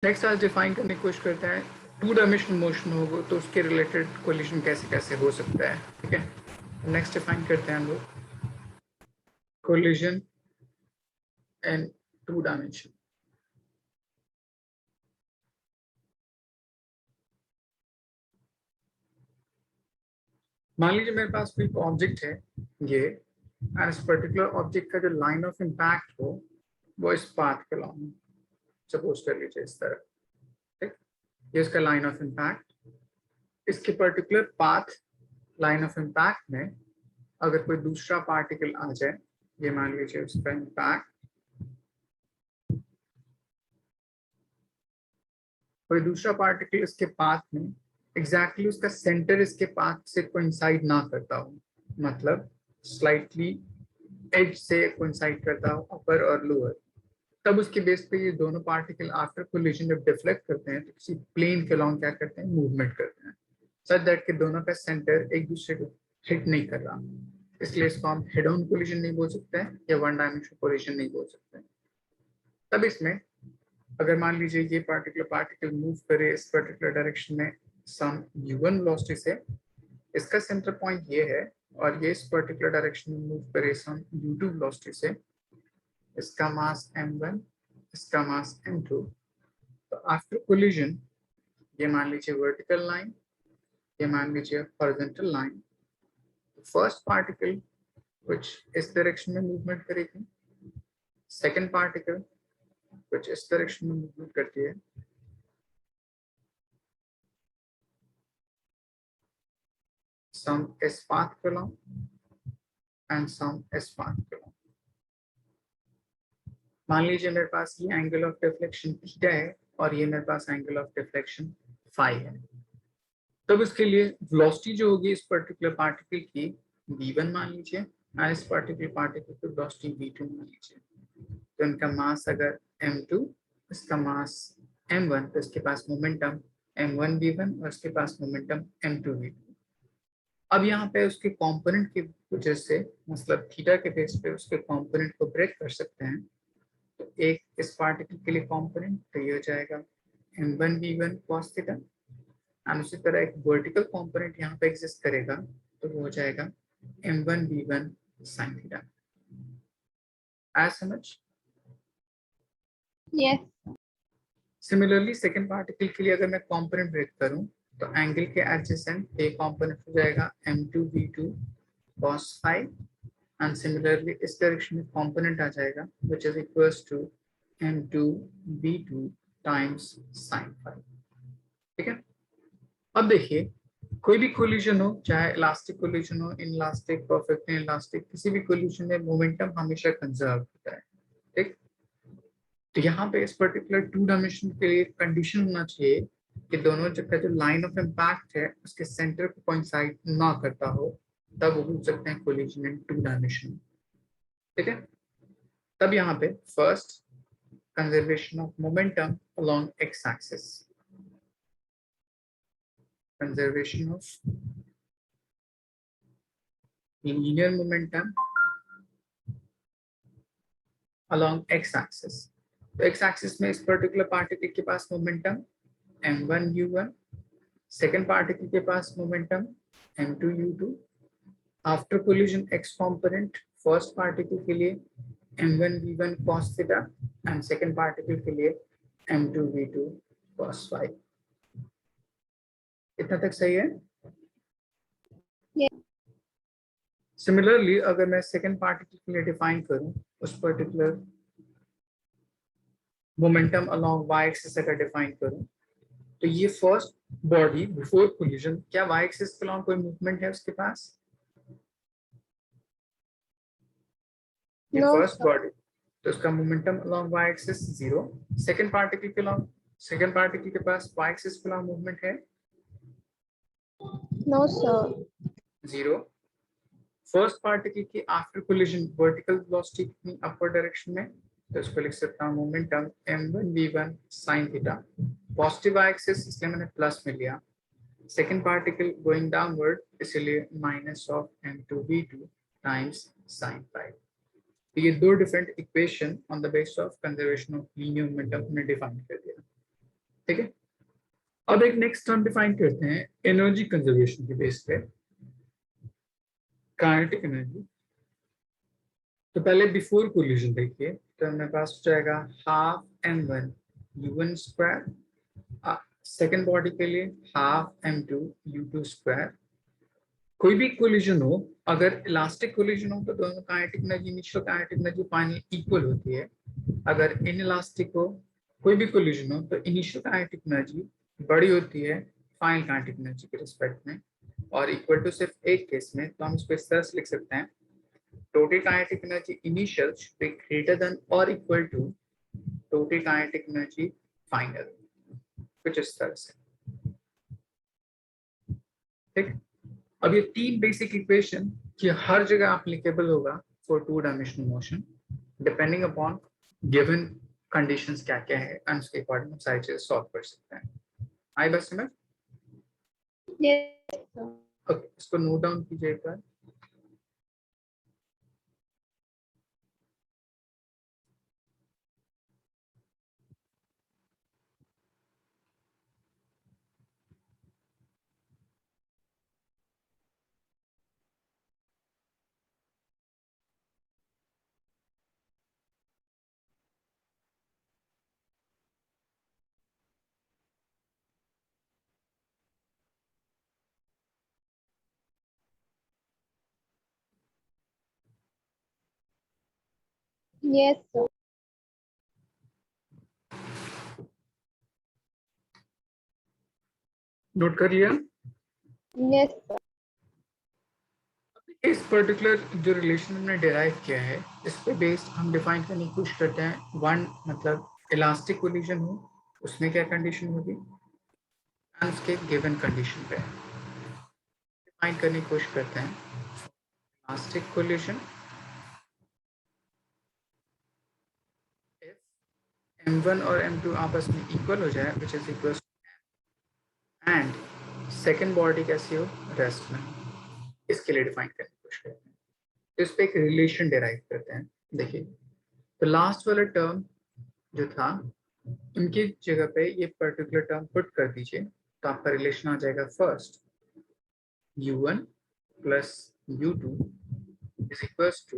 Next आज define करने की कोशिश करते हैं, टू डायमेंशनल मोशन होगा तो उसके रिलेटेड कोलिजन कैसे कैसे हो सकता है। ठीक है, नेक्स्ट डिफाइन करते हैं हम लोग कोलिजन इन टू डायमेंशन। मान लीजिए मेरे पास कोई ऑब्जेक्ट है ये, एंड इस पर्टिकुलर ऑब्जेक्ट का जो लाइन ऑफ इम्पैक्ट हो वो इस पाथ के लॉन्ग, सपोज कर लीजिए इस तरह। ठीक, ये इसका लाइन ऑफ इम्पैक्ट, इसके particular path line of impact में अगर कोई दूसरा पार्टिकल आ जाए, ये मान लीजिए उसका इम्पैक्ट, कोई दूसरा पार्टिकल इसके पाथ में एग्जैक्टली उसका सेंटर इसके पाथ से कोइंसाइड ना करता हो, मतलब स्लाइटली एज से कोइंसाइड करता हो अपर और लोअर, तब उसके बेस पे ये दोनों पार्टिकल आफ्टर कोलिजन जब डिफ्लेक्ट करते हैं तो किसी प्लेन के अलॉन्ग क्या करते हैं, मूवमेंट करते हैं, सच दैट के दोनों का सेंटर एक दूसरे को हिट नहीं कर रहा। इसलिए इसको हम हेड ऑन कोलिजन नहीं बोल सकते हैं या वन डायमेंशनल कोलिजन नहीं बोल सकते हैं। तब इसमें अगर मान लीजिए ये पार्टिकुलर पार्टिकल मूव करे इस पर्टिकुलर डायरेक्शन में सम u1 वेलोसिटी से, इसका सेंटर पॉइंट ये है, और ये इस पर्टिकुलर डायरेक्शन में मूव करे सम u2 वेलोसिटी से, इसका मास m1, इसका मास m2। तो आफ्टर कोलिजन ये मान लीजिए वर्टिकल लाइन, ये मान लीजिए हॉरिजॉन्टल लाइन, फर्स्ट पार्टिकल कुछ इस डायरेक्शन में मूवमेंट करेगी, सेकंड पार्टिकल कुछ इस डायरेक्शन में मूवमेंट करती है, some is path के along and some is path के along। मान लीजिए मेरे पास ये एंगल ऑफ डिफ्लेक्शन थीटा है और ये मेरे पास एंगल ऑफ डिफ्लेक्शन फाई है। तब इसके लिए वेलोसिटी जो होगी इस पर्टिकुलर पार्टिकल की v1 मान लीजिए, और इस पर्टिकुलर पार्टिकल की वेलोसिटी v2 मान लीजिए। तो इनका मास अगर m2, इसका मास m1, तो इसके पास मोमेंटम m1 v1 और इसके पास मोमेंटम m2 v2। अब यहाँ पे उसके कंपोनेंट की वजह से, मतलब थीटा के बेस पे उसके कंपोनेंट को ब्रेक कर सकते हैं। तो एक इस पार्टिकल के लिए कंपोनेंट तो ये हो जाएगा m1 v1 cos theta, and उसी तरह एक वर्टिकल कंपोनेंट यहाँ पे एग्जिस्ट करेगा तो वो हो जाएगा m1 v1 sin थीटा। आज समझ? Yes. सिमिलरली सेकंड पार्टिकल के लिए अगर मैं कंपोनेंट ब्रेक करूं तो एंगल के एडजेसेंट एक कंपोनेंट हो जाएगा m2 v2 cos phi, and similarly इस डायरेक्शन में कंपोनेंट आ जाएगा which is equals to m2 v2 times sin phi। ठीक है, अब देखिए कोई भी कोलिजन हो, चाहे इलास्टिक कोलिजन हो, इनलास्टिक, परफेक्टली इलास्टिक, किसी भी कोलिजन में मोमेंटम हमेशा कंजर्व होता है। ठीक, तो यहाँ पे इस पर्टिकुलर टू डायमेंशन के लिए कंडीशन होना चाहिए कि दोनों जगह जो लाइन ऑफ इम्पैक्ट है उसके सेंटर को कोइंसाइड ना करता हो, तब वो बोल सकते हैं कोलिजन इन टू डायमेंशन। ठीक है, तब यहाँ पे first conservation of momentum along x axis, conservation of linear momentum along x axis. तो एक्स एक्सिस में इस पर्टिकुलर पार्टिकल के पास momentum m1 u1, second particle के पास momentum m2 u2। After collision X component first particle के लिए m1 v1 cos theta and second particle के लिए m2 v2 cos phi। इतना तक सही है? Yes. सिमिलरली अगर मैं सेकेंड पार्टिकल के लिए डिफाइन करूं उस particular momentum along y axis अगर डिफाइन करूं तो ये फर्स्ट बॉडी बिफोर कोलिजन, क्या y एक्सिस के अलोंग कोई मूवमेंट है उसके पास? ये No, फर्स्ट sir. बॉडी, तो उसका momentum along y axis zero. Second particle के अलोंग, सेकंड पार्टिकल के पास y एक्सिस के अलोंग मूवमेंट है No, sir. Zero. First particle की आफ्टर कोलिजन वर्टिकल वेलोसिटी कितनी, अपर डायरेक्शन में, तो इसको लिख सकता हूं momentum m1 v1 sin theta, positive y axis इसलिए मैंने प्लस में लिया, सेकंड पार्टिकल गोइंग डाउनवर्ड इसलिए minus of m2 v2 times sin phi। ये दो different equation on the basis of conservation of linear momentum हमने डिफाइन कर दिया। ठीक है। अब एक नेक्स्ट टर्म डिफाइन करते हैं एनर्जी कंजर्वेशन के बेस पे, काइनेटिक एनर्जी। तो पहले बिफोर कोलिजन देखिए, तो हमारे पास हो जाएगा half m1 u1 square, second body के लिए हाफ m2 u2 स्क्वायर। कोई भी कोलिजन हो, अगर इलास्टिक कोलिजन हो तो दोनों kinetic energy, initial kinetic energy final equal होती है। अगर इनइलास्टिक हो, कोई भी कोलिजन हो, तो इनिशियल काइनेटिक एनर्जी बड़ी होती है फाइनल काइनेटिक एनर्जी के रिस्पेक्ट में, और इक्वल टू सिर्फ एक केस में। तो हम इसको इस तरह से लिख सकते हैं, total kinetic energy initial should be greater than or equal to total kinetic energy final, कुछ इस तरह से। ठीक। अब ये तीन बेसिक इक्वेशन कि हर जगह एप्लीकेबल होगा for two dimensional motion, depending upon given conditions क्या क्या है, एंड उसके अकॉर्डिंग हम सारी चीजें सॉल्व कर सकते हैं। आई बस में Yes, sir. ओके, इसको नोट डाउन कीजिए एक बार। Yes, sir. नोट कर लिया। Yes, sir. इस पर्टिकुलर जो रिलेशन हमने डिराइव किया है, इस पे बेस्ड हम डिफाइन करने की कोशिश करते हैं। वन मतलब इलास्टिक कोलिजन हो, उसमें क्या कंडीशन होगी, एंड उसके गिवन कंडीशन पे डिफाइन करने की कोशिश करते हैं। इलास्टिक कोलिजन इफ m1 और m2 आपस में इक्वल हो जाए, which is equal, and second body कैसी हो, रेस्ट में, इसके लिए डिफाइन करने की कोशिश करते हैं। तो इस पे एक रिलेशन डिराइव करते हैं। देखिए, तो लास्ट वाला टर्म जो था, उनकी जगह पे ये पर्टिकुलर टर्म पुट कर दीजिए, तो आपका रिलेशन आ जाएगा first u1 plus u2 is equals to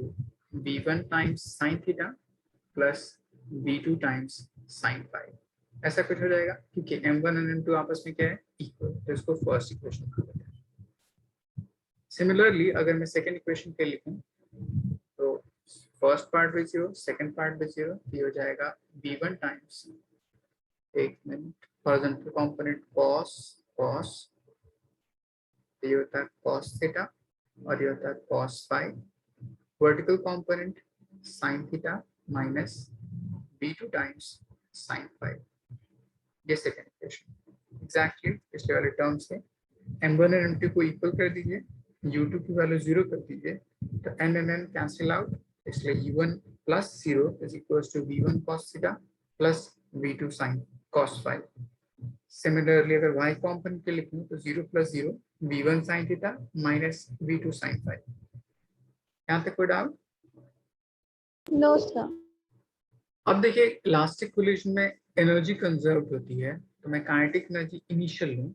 v1 times sine theta plus v2 times sine phi. ऐसा कुछ हो जाएगा क्योंकि m1 और m2 आपस में क्या है, इक्वल, तो इसको फर्स्ट इक्वेशन कहते हैं। सिमिलरली अगर मैं सेकेंड इक्वेशन पे लिखूं, तो फर्स्ट पार्ट भी जीरो, सेकेंड पार्ट भी जीरो, ये हो जाएगा v1 टाइम्स, एक minute, horizontal component cos cos, ये होता है cos थीटा, और ये होता है cos phi. Vertical component sin theta minus v2 times sin phi. ये सेकंड इक्वेशन एग्जैक्टली पिछले वाले टर्म से m1 और m2 को इक्वल कर दीजिए, u2 की वैल्यू जीरो कर दीजिए, तो n and n cancel out, इसलिए u1 plus zero is equal to v1 cos theta plus v2 sin cos phi. Similarly अगर y कॉम्पोनेंट के लिखूं, तो 0 plus 0 v1 sin theta minus v2 sin phi. यहाँ तक कोई डाउट? No, sir. अब देखिए, इलास्टिक कोलिजन में एनर्जी कंजर्व होती है, तो मैं काइनेटिक एनर्जी इनिशियल लूं,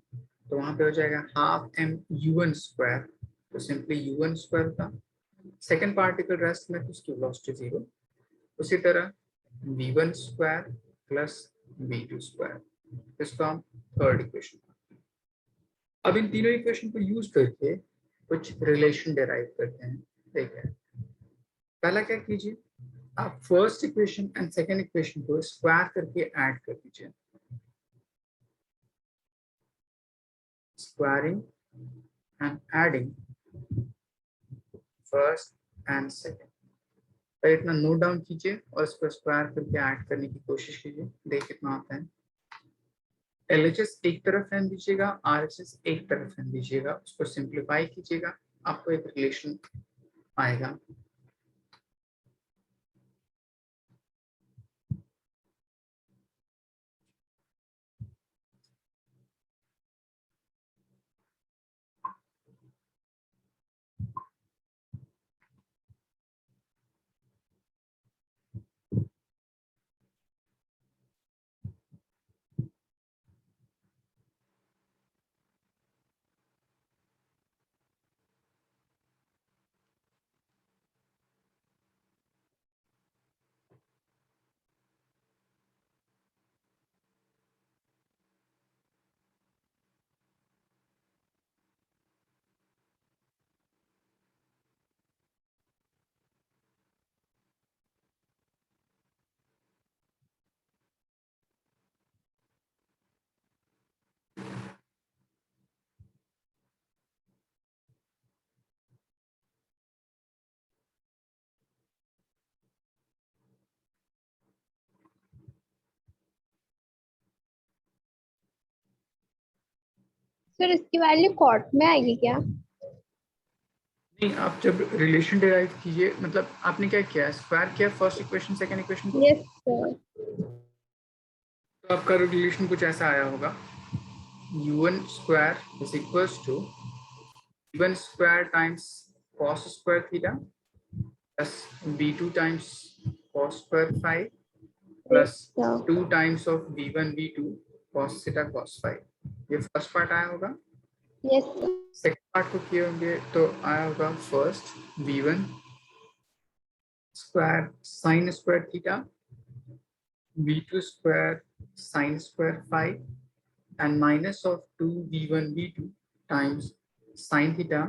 तो वहां पे हो जाएगा हाफ m u1 स्क्वायर, तो सिंपली u1 स्क्वायर था। सेकेंड पार्टिकल रेस्ट में, तो उसकी वेलोसिटी जीरो। उसी तरह v1 square plus v2 square, इसको हम थर्ड इक्वेशन। अब इन तीनों इक्वेशन को यूज करके कुछ रिलेशन डिराइव करते हैं। देखिए, पहला क्या कीजिए, आप first equation and second equation को स्क्वायर करके ऐड कर दीजिए, squaring and adding first and second. तो इतना नोट डाउन कीजिए और इसको स्क्वायर करके ऐड करने की कोशिश कीजिए, देख कितना आता है। LHS एक तरफ रहने दीजिएगा, RHS एक तरफ रहने दीजिएगा, उसको सिंप्लीफाई कीजिएगा, आपको एक रिलेशन आएगा। सर इसकी वैल्यू कॉट में आएगी क्या? नहीं, आप जब रिलेशन डिराइव कीजिए, मतलब आपने क्या किया, स्क्वायर किया फर्स्ट इक्वेशन सेकंड इक्वेशन को, यस सर। तो आपका रिलेशन कुछ ऐसा आया होगा, u1 square is equals to v1 square times cos square theta plus v2 times cos square five yes plus sir. 2 times of v1 v2 cos theta cos five. ये first part आया होगा। Yes sir. Second part को किए होंगे तो आया होगा first v1 square sine square theta v2 square sine square phi and minus of 2v1 v2 times sin theta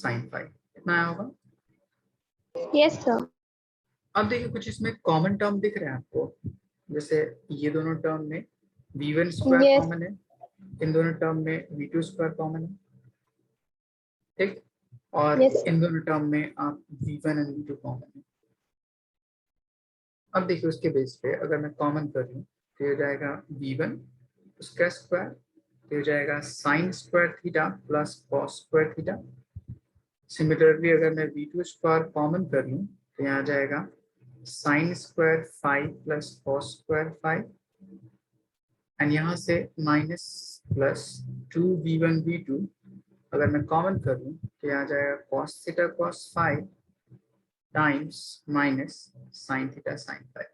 sin phi। कितना आया होगा? Yes sir. अब देखिए कुछ इसमें कॉमन टर्म दिख रहा है आपको, जैसे ये दोनों टर्म में v1 स्क्वायर यस। कॉमन है, इन दोनों टर्म में v2 स्क्वायर कॉमन है, ठीक, और यस इन दोनों टर्म में आप v1 एंड v2 कॉमन है। अब देखिए उसके बेस पे अगर मैं कॉमन कर लूँ तो ये हो जाएगा v1 उसका स्क्वायर, तो हो जाएगा sine square theta plus cos square theta. Similarly अगर मैं v2 स्क्वायर कॉमन कर लूँ तो यहाँ आ जाएगा sign square five plus cos square five, and यहाँ से माइनस प्लस 2v1 v2 अगर मैं कॉमन कर लूँ तो यहाँ आ जाएगा cos theta cos five times minus sine theta sine five.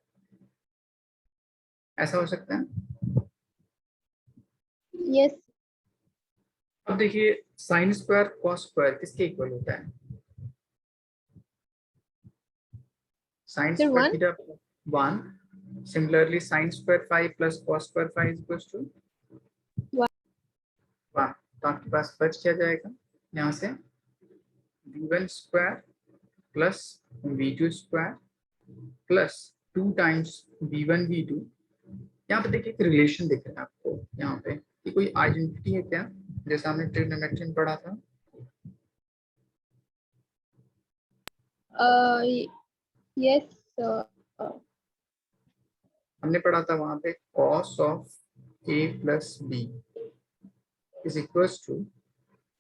ऐसा हो सकता है। यस। अब देखिए साइन स्क्वायर कॉस स्क्वायर किसके इक्वल होता है? Sine sir square one. Theta one. Similarly sine square five plus cos square five is equal to one. तो आपके पास बच क्या जाएगा यहाँ से, v1 square plus v2 square plus 2 times v1 v2। यहाँ पे देखिए एक रिलेशन दिख रहा है आपको यहाँ पे, कि कोई आइडेंटिटी है क्या, जैसा हमने ट्रिग्नोमेट्री में पढ़ा था। Yes sir. हमने पढ़ा था वहां पे cos of a plus b is equal to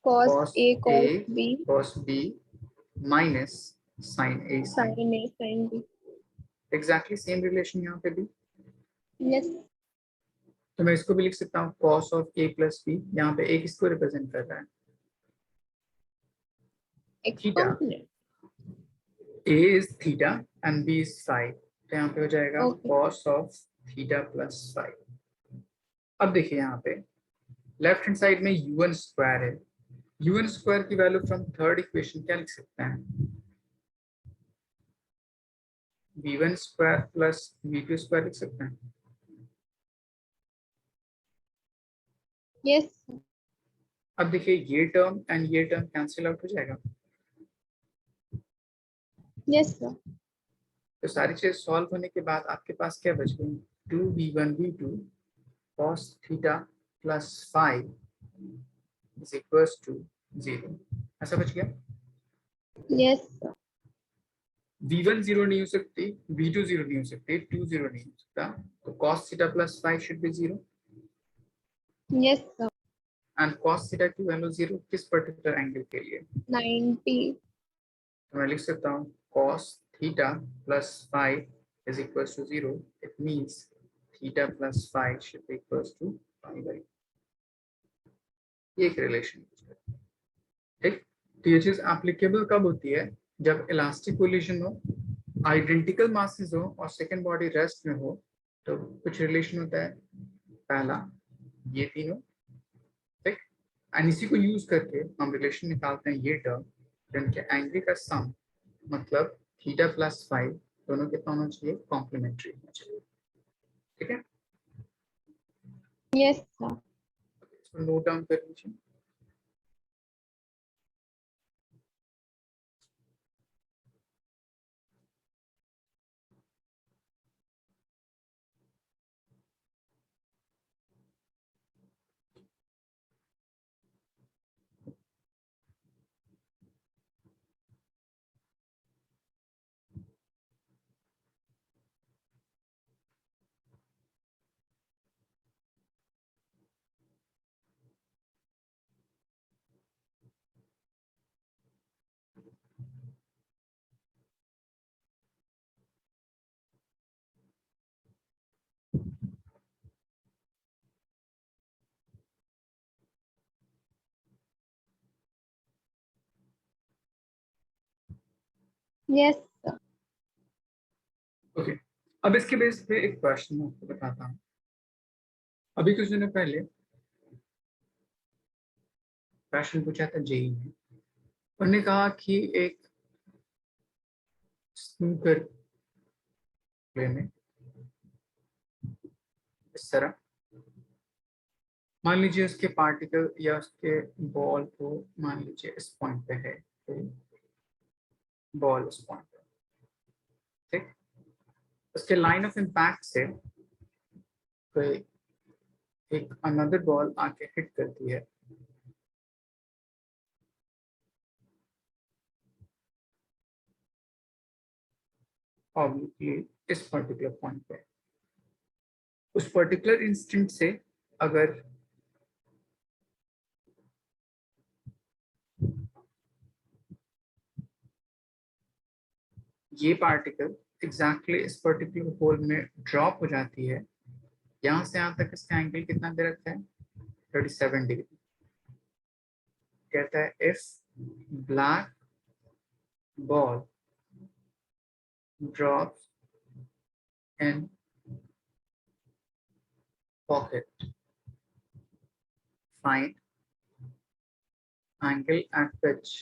cos cos a a cos b cos b minus sin a sin sine a sine b. Exactly same relation यहाँ पे भी। यस। तो मैं इसको भी लिख सकता हूँ cos of a plus b, यहाँ पे a किसको रिप्रेजेंट कर रहा है, theta. Exponent. a is theta and b is five, तो यहाँ पे हो जाएगा okay. cos of theta plus five. अब देखिए यहाँ पे लेफ्ट हैंड साइड में u1 स्क्वायर है, u1 स्क्वायर की वैल्यू फ्रॉम थर्ड इक्वेशन क्या लिख सकते हैं, v1 square plus v2 square लिख सकते हैं। यस। अब देखिए ये टर्म एंड ये टर्म कैंसिल आउट हो जाएगा, यस सर। तो सारी चीज सॉल्व होने के बाद आपके पास क्या बच गई, 2v1v2 cos theta plus five is equals to 0। ऐसा बच गया। Yes sir. v1 0 नहीं हो सकती, v2 0 नहीं हो सकती, 2 0 नहीं हो सकता, तो cos theta plus five should be 0, yes sir. And cos थीटा की वैल्यू 0 किस पर्टिकुलर एंगल के लिए, 90। तो मैं लिख सकता हूँ cos theta plus five is equals to 0। It means theta plus five should be equals to pi by, ये एक रिलेशन। ठीक, तो ये चीज एप्लीकेबल कब होती है, जब इलास्टिक कोलिजन हो, आइडेंटिकल मासेस हो और सेकंड बॉडी रेस्ट में हो, तो कुछ रिलेशन होता है, पहला ये तीनों, ठीक, एंड इसी को यूज करके हम रिलेशन निकालते हैं ये टर्म, जिनके एंगल का सम मतलब थीटा प्लस फाइव दोनों कितना होना चाहिए, कॉम्प्लीमेंट्री होना चाहिए। ठीक है, यस सर। इसको नोट डाउन कर लीजिए। Yes, sir. ओके, अब इसके बेस पे एक क्वेश्चन मैं आपको बताता हूँ। अभी कुछ दिनों पहले क्वेश्चन पूछा था जेई में। उन्होंने कहा कि एक स्नूकर प्ले में इस तरह मान लीजिए उसके पार्टिकल या उसके बॉल को मान लीजिए इस पॉइंट पे है, तो बॉल इस पॉइंट पे, ठीक, उसके लाइन ऑफ इम्पैक्ट से कोई एक अनदर बॉल आके हिट करती है ऑब्लिकली इस पर्टिकुलर पॉइंट पे। उस पर्टिकुलर इंस्टेंट से अगर ये पार्टिकल एग्जैक्टली इस पर्टिकुलर होल में ड्रॉप हो जाती है, यहाँ से यहाँ तक इसका एंगल कितना दे रखा है, 37 डिग्री। कहता है if black ball drops in pocket, find angle at which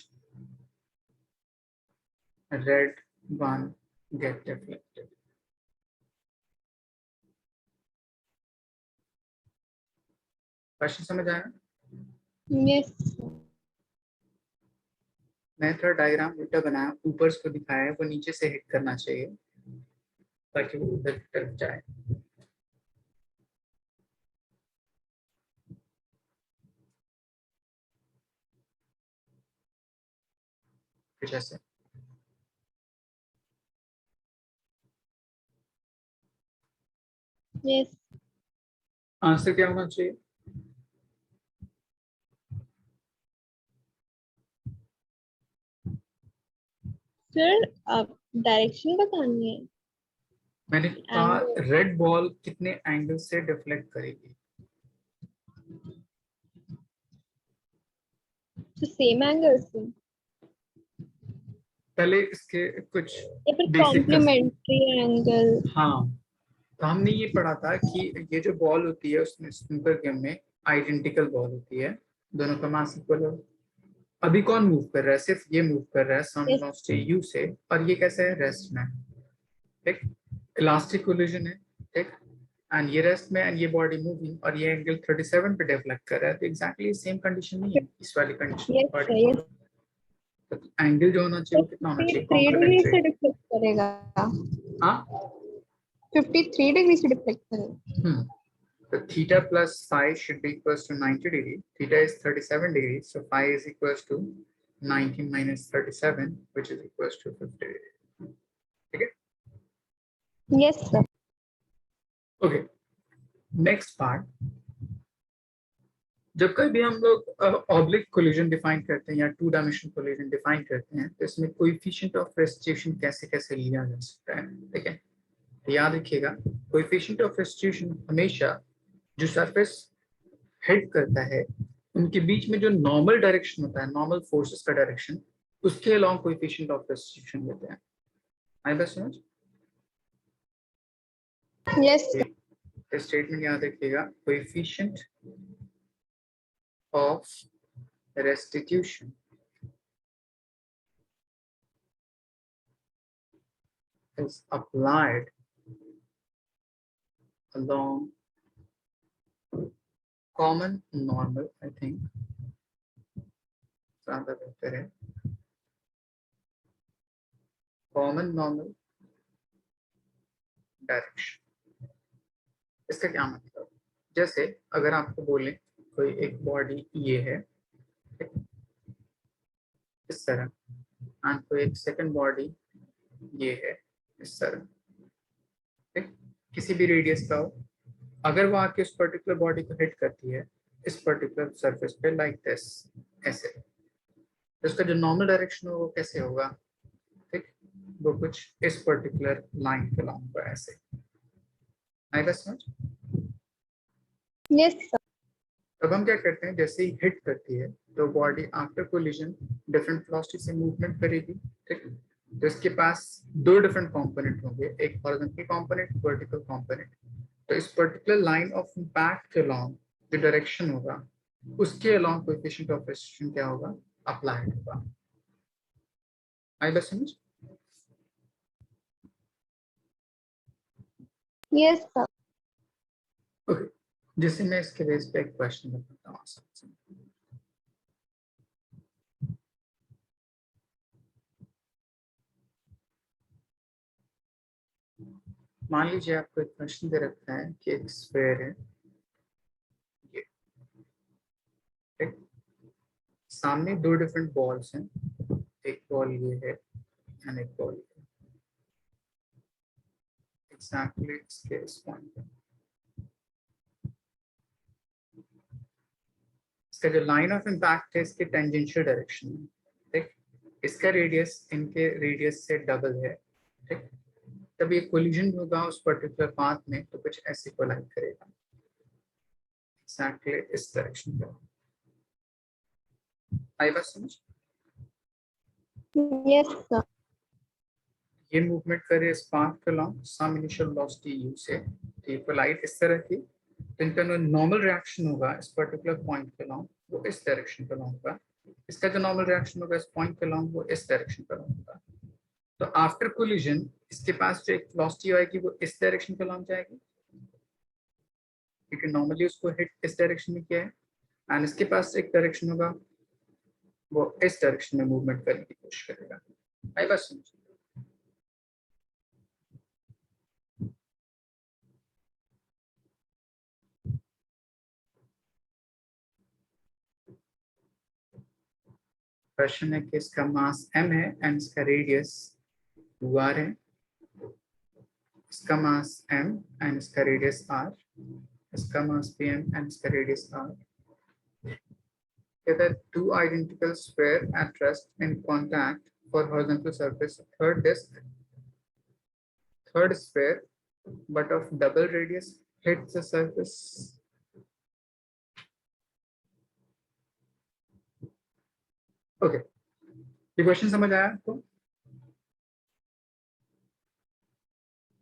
red one get deflected. Question समझ आया? Yes, sir. मैं थोड़ा डायग्राम उल्टा बनाया, ऊपर को दिखाया है, वो नीचे से हिट करना चाहिए ताकि वो उधर की तरफ जाए। कुछ ऐसे। Yes, आंसर क्या होना चाहिए? sir. अब डायरेक्शन बतानी है। मैंने कहा Angle. रेड बॉल कितने एंगल से डिफ्लेक्ट करेगी? तो सेम एंगल से पहले इसके कुछ या फिर बेसिक कंसेप्ट। Complementary angle. हाँ, तो हमने ये पढ़ा था कि ये जो बॉल होती है उसमें स्नूकर गेम में आइडेंटिकल बॉल होती है, दोनों का मास इक्वल हो। अभी कौन मूव कर रहा है? सिर्फ ये मूव कर रहा है, सम Yes, बिलोंग्स टू यू से, और ये कैसे है? रेस्ट में, ठीक, इलास्टिक कोलिजन है, ठीक, एंड ये रेस्ट में एंड ये बॉडी मूविंग और ये एंगल 37 पे डेवलप कर रहा है, तो एग्जैक्टली सेम कंडीशन नहीं है इस वाली condition yes, sir. According. Yes. तो एंगल जो होना चाहिए वो कितना होना चाहिए? 53 डिग्री कॉम्प्लीमेंट्री। से डिफ्लेक्ट करेगा। हाँ, 53 डिग्री से डिफ्लेक्ट करेगा। so theta plus phi should be equals to 90 degree. Theta is 37 degrees, so phi is equals to 90 minus 37, which is equals to 50 degree. Okay. Yes, sir. Okay. Next part. जब कभी भी हम लोग oblique collision define करते हैं या two dimensional collision define करते हैं, तो इसमें कोएफिशिएंट ऑफ रेस्टिट्यूशन कैसे कैसे लिया जा सकता है, ठीक है? तो याद रखिएगा, कोएफिशिएंट ऑफ रेस्टिट्यूशन हमेशा जो सरफेस हिट करता है उनके बीच में जो नॉर्मल डायरेक्शन होता है, नॉर्मल फोर्सेस का डायरेक्शन, उसके अलोंग कोएफिशिएंट ऑफ रेस्टिट्यूशन लेते हैं। आई बस समझ? Yes, sir. स्टेटमेंट याद रखिएगा, coefficient of restitution is applied along common normal, I think ज़्यादा बेहतर है, common normal direction। इसका क्या मतलब? जैसे अगर आपको बोले कोई एक बॉडी ये है, ठीक, इस तरह, एंड कोई एक सेकंड बॉडी ये है इस तरह, ठीक, किसी भी रेडियस का हो, अगर वो आके उस पर्टिकुलर बॉडी को हिट करती है इस पर्टिकुलर सरफेस पे लाइक दिस, ऐसे, तो उसका जो नॉर्मल डायरेक्शन हो वो कैसे होगा, ठीक, वो कुछ इस पर्टिकुलर लाइन के लॉन्ग पर ऐसे। आई बस समझ? Yes, sir. तब हम क्या करते हैं, जैसे ही हिट करती है तो body after collision different velocity से मूवमेंट करेगी, ठीक, तो इसके पास दो डिफरेंट कंपोनेंट होंगे, एक हॉरिजॉन्टल कंपोनेंट, वर्टिकल कंपोनेंट। तो इस पर्टिकुलर लाइन ऑफ इंपैक्ट के अलोंग जो डायरेक्शन होगा उसके अलोंग कोएफिशिएंट ऑफ रेस्ट्रिक्शन क्या होगा, अप्लाइड होगा। आई बस समझ? Yes, sir. ओके, जिससे मैं इसके बेस पे एक क्वेश्चन बताता हूँ आसान से। मान लीजिए आपको एक क्वेश्चन दे रखा है कि एक स्फीयर है, ये ठीक, सामने दो डिफरेंट बॉल्स हैं, एक बॉल ये है एंड एक बॉल ये है, एग्जैक्टली इसके इस पॉइंट पे। इसका जो लाइन ऑफ इम्पैक्ट है इसके टेंजेंशियल डायरेक्शन में, ठीक, इसका रेडियस इनके रेडियस से डबल है, ठीक। तब ये कोलिजन होगा उस पर्टिकुलर पाथ में तो कुछ ऐसे कोलाइड करेगा, एग्जैक्टली इस डायरेक्शन पे। आई बात समझ? Yes, sir. ये मूवमेंट करे इस पाथ के along some initial velocity u से, तो ये कोलाइड इस तरह की, तो इनका जो नॉर्मल रिएक्शन होगा इस पर्टिकुलर पॉइंट के अलोंग वो इस डायरेक्शन पे अलोंग होगा, इसका जो नॉर्मल रिएक्शन होगा इस पॉइंट के अलोंग वो इस डायरेक्शन पे अलोंग होगा। तो आफ्टर कोलिजन इसके पास जो एक वेलोसिटी आएगी वो इस डायरेक्शन पे अलोंग जाएगी, क्योंकि नॉर्मली उसको हिट इस डायरेक्शन में किया है, एंड इसके पास एक डायरेक्शन होगा वो इस डायरेक्शन में मूवमेंट करने की कोशिश करेगा। आई बात समझ? क्वेश्चन है कि इसका मास m है एंड इसका रेडियस 2r है, इसका मास m एंड इसका रेडियस r, इसका मास भी m एंड इसका radius r। If the two identical sphere at rest in contact for horizontal surface, third sphere but of double radius hits the surface. Okay, ये question समझ आया आपको?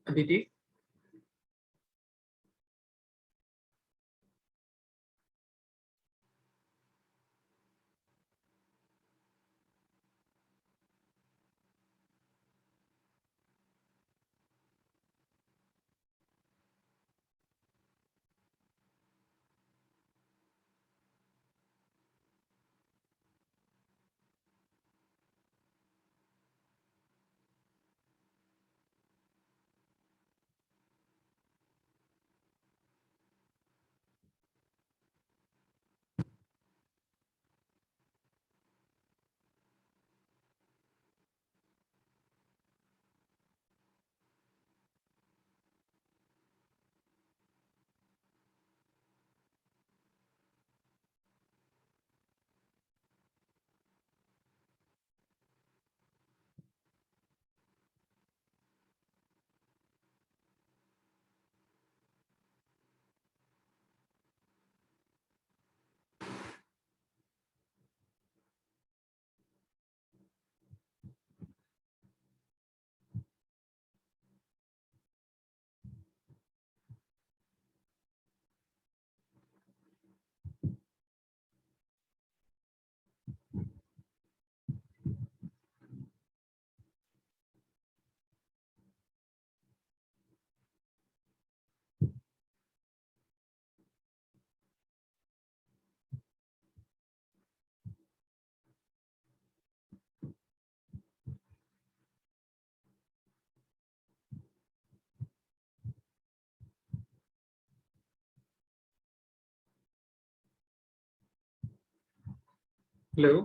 Aditi? Hello?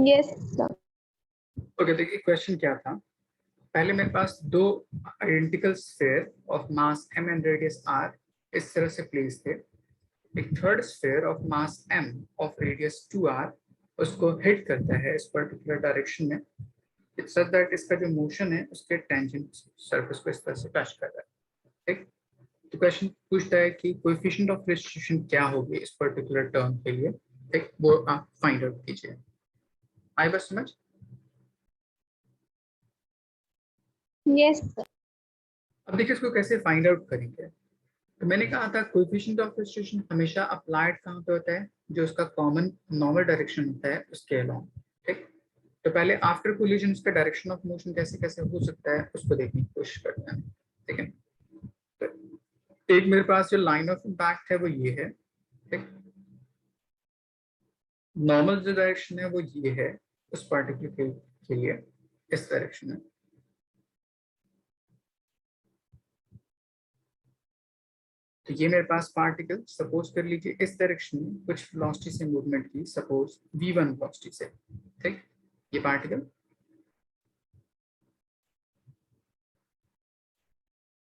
Yes, sir. Okay, देखिए question क्या था। पहले मेरे पास दो identical sphere of mass m and radius r इस तरह से प्लेस थे। एक third sphere of mass m of radius 2r उसको हिट करता है इस पर्टिकुलर डायरेक्शन में, इट्स सच दैट इसका जो मोशन है उसके टेंजेंट सरफेस को इस तरह से टच कर रहा है, ठीक। तो क्वेश्चन पूछता है कि कोएफिशिएंट ऑफ रेस्ट्रिक्शन क्या होगी इस पर्टिकुलर टर्म के लिए, ठीक, वो आप फाइंड आउट कीजिए। आई बस समझ? Yes, sir. अब देखिए इसको कैसे फाइंड आउट करेंगे। तो मैंने कहा था कोएफिशिएंट ऑफ रेस्ट्रिक्शन हमेशा अप्लाइड कहाँ पे होता है, जो उसका कॉमन नॉर्मल डायरेक्शन होता है उसके अलोंग। ठीक, तो पहले आफ्टर कोलिजन उसका डायरेक्शन ऑफ मोशन कैसे कैसे हो सकता है उसको देखने की कोशिश करते हैं। ठीक है, तो एक मेरे पास जो लाइन ऑफ इम्पैक्ट है वो ये है। ठीक, नॉर्मल जो डायरेक्शन है वो ये है उस पार्टिकल के लिए, इस डायरेक्शन में। तो ये मेरे पास पार्टिकल सपोज कर लीजिए इस डायरेक्शन में कुछ वेलोसिटी से मूवमेंट की, सपोज v1 वेलोसिटी से। ठीक, ये पार्टिकल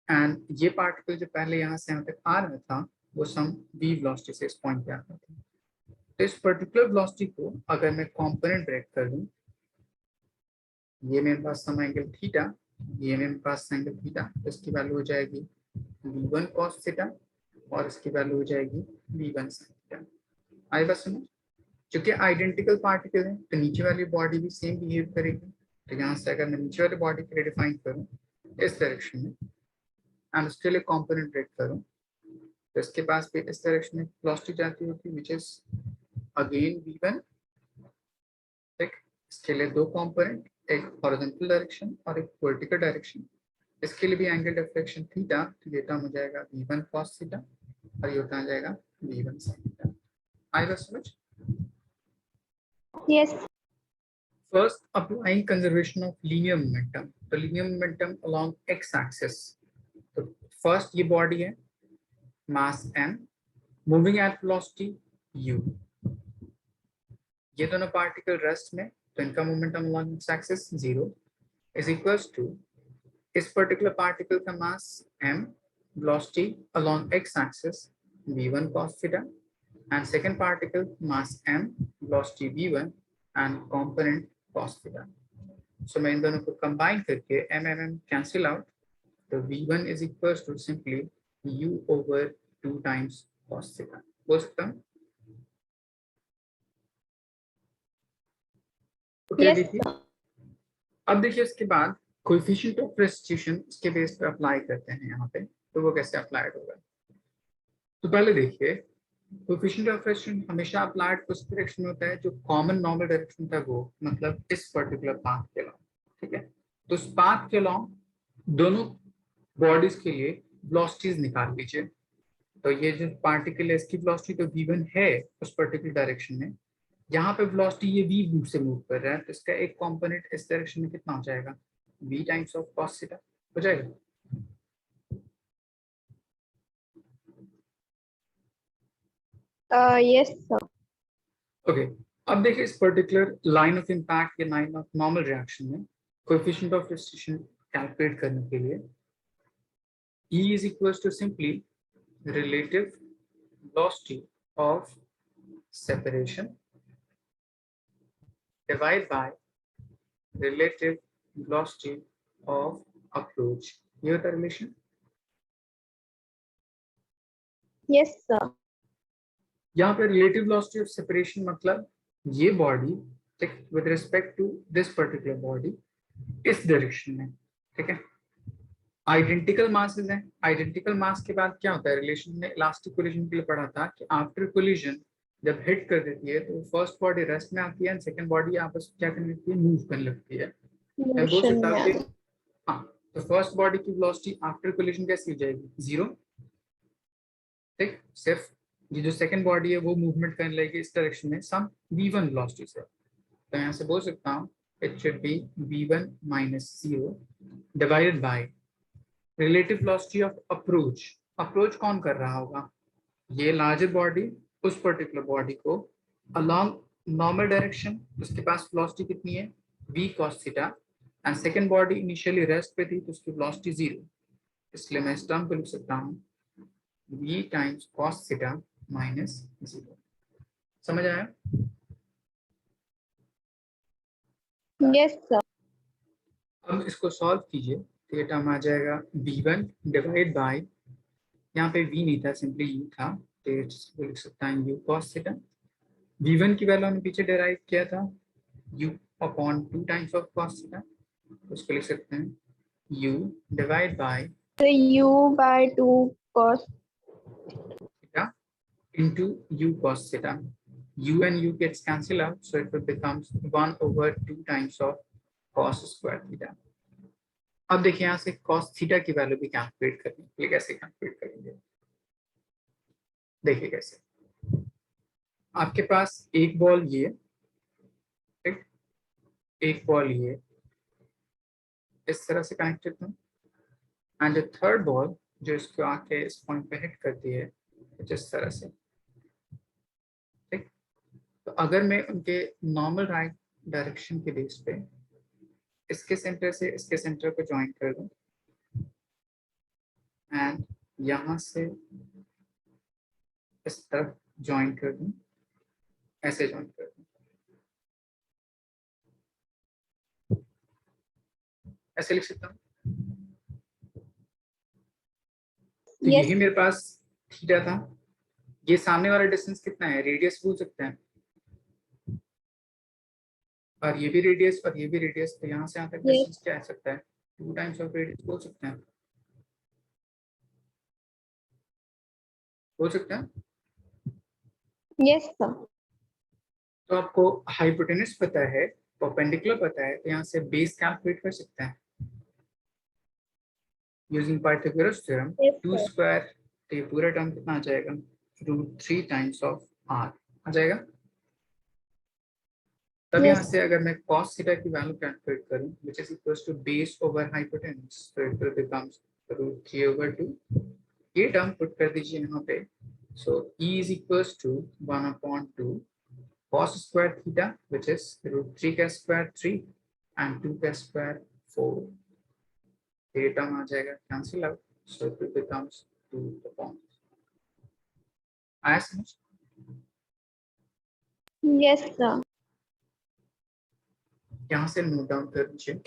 एंड ये पार्टिकल जो पहले यहाँ से यहाँ तक आ रहा था वो सम v वेलोसिटी से इस पॉइंट पे आ रहा था। तो इस पर्टिकुलर वेलोसिटी को अगर मैं कंपोनेंट ब्रेक कर दूं, ये मेरे पास सम एंगल थीटा, ये मेरे पास एंगल थीटा, तो इसकी वैल्यू हो जाएगी v1 cos थीटा और इसकी वैल्यू हो जाएगी v1 sin थीटा। आई बात समझ? क्योंकि आइडेंटिकल पार्टिकल है तो नीचे वाली बॉडी भी सेम बिहेव करेगी। तो यहाँ से अगर मैं नीचे वाली बॉडी के लिए डिफाइन करूँ इस डायरेक्शन में एंड उसके लिए कंपोनेंट ब्रेक करूँ, तो इसके पास भी इस डायरेक्शन में वेलोसिटी जाती होगी विच इज अगेन v1। ठीक, इसके लिए दो कंपोनेंट, एक हॉरिजॉन्टल डायरेक्शन और एक वर्टिकल डायरेक्शन। इसके लिए भी एंगल डिफ्लेक्शन थीटा, तो ये टर्म हो जाएगा v1 cos थीटा और ये होता जाएगा v1 sin थीटा। आई बात समझ? Yes. First, applying conservation of linear momentum. तो linear momentum along x-axis. तो first ये body है, mass m, moving at velocity u. ये दोनों पार्टिकल रेस्ट में, तो इनका momentum along x-axis 0 is equals to इस पर्टिकुलर पार्टिकल का मास m, velocity along x-axis v1 cos theta, and second particle mass m, velocity v1 and component cos theta. So मैं इन दोनों को कंबाइन करके m कैंसिल आउट, तो v1 is equals to simply u over 2 times cos theta। बोल सकता हूँ? Yes, देखिए sir. अब देखिए इसके बाद कोएफिशिएंट ऑफ रेस्टिट्यूशन इसके बेस पे अप्लाई करते हैं यहाँ पे, तो वो कैसे अप्लाइड होगा। तो पहले देखिए कोएफिशिएंट ऑफ रेस्टिट्यूशन हमेशा अप्लाइड उस डायरेक्शन में होता है जो कॉमन नॉर्मल डायरेक्शन था, वो मतलब इस पर्टिकुलर पाथ के अलोंग। ठीक है, तो उस पाथ के अलोंग दोनों बॉडीज के लिए वेलोसिटीज निकाल लीजिए। तो ये जो पार्टिकल है इसकी वेलोसिटी तो v1 है उस पर्टिकुलर डायरेक्शन में, यहाँ पे वेलोसिटी ये v से मूव कर रहा है, तो इसका एक कंपोनेंट इस डायरेक्शन में कितना हो जाएगा, v times of cos theta हो जाएगा। Yes, sir. ओके, अब देखिए इस पर्टिकुलर लाइन ऑफ इम्पैक्ट या लाइन ऑफ नॉर्मल रिएक्शन में कोएफिशिएंट ऑफ रेस्ट्रिक्शन कैलकुलेट करने के लिए E is equals to simply relative velocity of separation divided by relative velocity of approach। ये होता है रिलेशन। Yes, sir. यहाँ पे रिलेटिव वेलोसिटी ऑफ सेपरेशन मतलब ये body with respect to this particular body इस डायरेक्शन में। ठीक है, आइडेंटिकल मासेस हैं, आइडेंटिकल मास के बाद क्या होता है, रिलेशन में इलास्टिक कोलिजन के लिए पढ़ा था कि आफ्टर कोलिजन जब हिट कर देती है तो फर्स्ट बॉडी रेस्ट में आती है एंड सेकंड बॉडी आपस में क्या करने लगती है, मूव करने लगती है। मैं बोल Motion सकता हूँ कि में। हाँ, तो फर्स्ट बॉडी की वेलोसिटी आफ्टर कोलिजन कैसी हो जाएगी, 0। ठीक, सिर्फ ये जो सेकंड बॉडी है वो मूवमेंट करने लगेगी इस डायरेक्शन में सम v1 वेलोसिटी से। तो यहाँ से बोल सकता हूँ it should be v1 minus 0 divided by relative velocity of approach. Approach कौन कर रहा होगा, ये लार्जर बॉडी उस पर्टिकुलर बॉडी को अलोंग नॉर्मल डायरेक्शन, उसके पास वेलोसिटी कितनी है, v cos theta, and second body initially rest पे थी तो उसकी वेलोसिटी 0, इसलिए मैं इस टर्म को लिख सकता हूँ v times cos theta minus 0। समझ आया? Yes, sir. अब इसको सॉल्व कीजिए तो ये टर्म आ जाएगा v1 डिवाइड बाय, यहाँ पे v नहीं था सिंपली u था, तो इसको लिख सकता है u cos थीटा। v1 की वैल्यू हमने पीछे डिराइव किया था u upon 2 times of cos theta, उसको लिख सकते हैं u divide by So u by 2 cos theta into u cos theta. U and u gets cancelled out, so it will becomes 1 over 2 times of cos square theta. अब देखिए यहाँ से cos थीटा की वैल्यू भी कैलकुलेट करने के लिए कैसे कैलकुलेट करेंगे, देखिए कैसे। आपके पास एक बॉल ये, ठीक, एक बॉल ये इस तरह से कनेक्टेड था, एंड द थर्ड बॉल जो इसको आके इस पॉइंट पे हिट करती है कुछ इस तरह से, ठीक। तो अगर मैं उनके नॉर्मल राइट डायरेक्शन के बेस पे इसके सेंटर से इसके सेंटर को ज्वाइन कर दूं एंड यहाँ से इस तरफ ज्वाइन कर दूं, ऐसे ज्वाइन कर दूं, ऐसे लिख सकता हूँ। तो yes यही मेरे पास थीटा था। ये सामने वाला डिस्टेंस कितना है, रेडियस बोल सकते हैं, और ये भी रेडियस और ये भी रेडियस, तो यहाँ से यहाँ तक डिस्टेंस क्या आ सकता है, 2 टाइम्स ऑफ रेडियस बोल सकते हैं, बोल सकते हैं। yes sir तो आपको हाइपोटेनस पता है, परपेंडिकुलर पता है, तो यहाँ से बेस कैलकुलेट कर सकते हैं using Pythagoras theorem. yes 2 sir square, तो ये पूरा टर्म कितना आ जाएगा, √3 टाइम्स ऑफ r आ जाएगा। तब यहाँ yes से अगर मैं cos थीटा की वैल्यू कैलकुलेट करूं which is equals to base over hypotenuse, तो इट विल बिकम्स √3/2। ये टर्म पुट कर दीजिए यहाँ पे, so e is equals to 1/2 cos square theta which is √3 का स्क्वायर 3 एंड 2 का स्क्वायर 4। ये टर्म आ जाएगा cancel out, so it will becomes 2/. आया समझ? yes sir यहाँ से नोट डाउन कर दीजिए।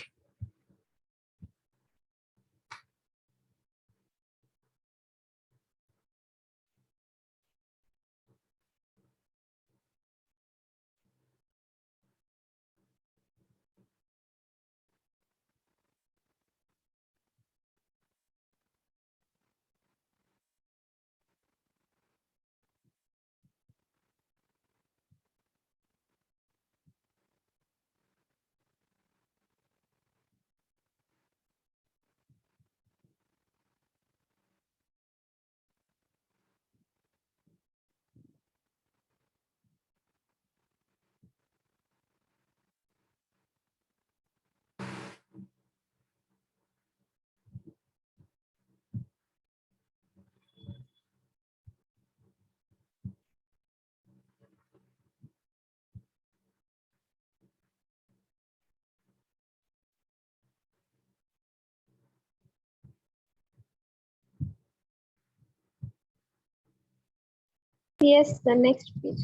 yes sir next page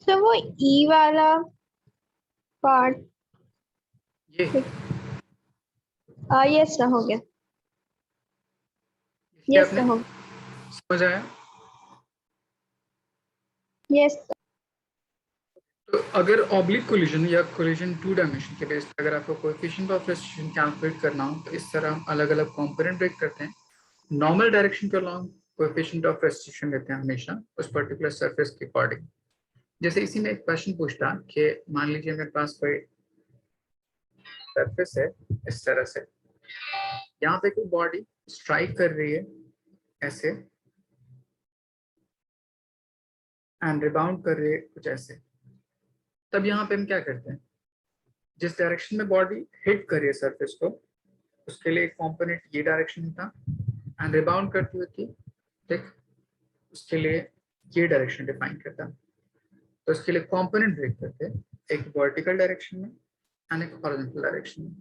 so वो e वाला पार्ट ये yes sir हो गया क्या yes आपने sir हो समझ आया? yes sir तो अगर ऑब्लिक कोलिजन या कोलिजन 2 डायमेंशन के बेस पर अगर आपको कोएफिशिएंट ऑफ रेस्ट्रिक्शन कैलकुलेट करना हो, तो इस तरह हम अलग अलग कंपोनेंट ब्रेक करते हैं। नॉर्मल डायरेक्शन के अलॉन्ग कोएफिशिएंट ऑफ रेस्ट्रिक्शन लेते हैं हमेशा उस पर्टिकुलर सरफेस के अकॉर्डिंग। जैसे इसी में एक क्वेश्चन पूछता कि मान लीजिए मेरे पास कोई सरफेस है इस तरह से, यहाँ पे कोई बॉडी स्ट्राइक कर रही है ऐसे एंड रिबाउंड कर रही है कुछ ऐसे। तब यहाँ पे हम क्या करते हैं, जिस डायरेक्शन में बॉडी हिट कर रही है सरफेस को, उसके लिए एक कंपोनेंट ये डायरेक्शन था एंड रिबाउंड करती हुई थी, ठीक, उसके लिए ये डायरेक्शन डिफाइन करता। तो इसके लिए कंपोनेंट ब्रेक करते हैं, एक वर्टिकल डायरेक्शन में एंड एक हॉरिजॉन्टल डायरेक्शन में।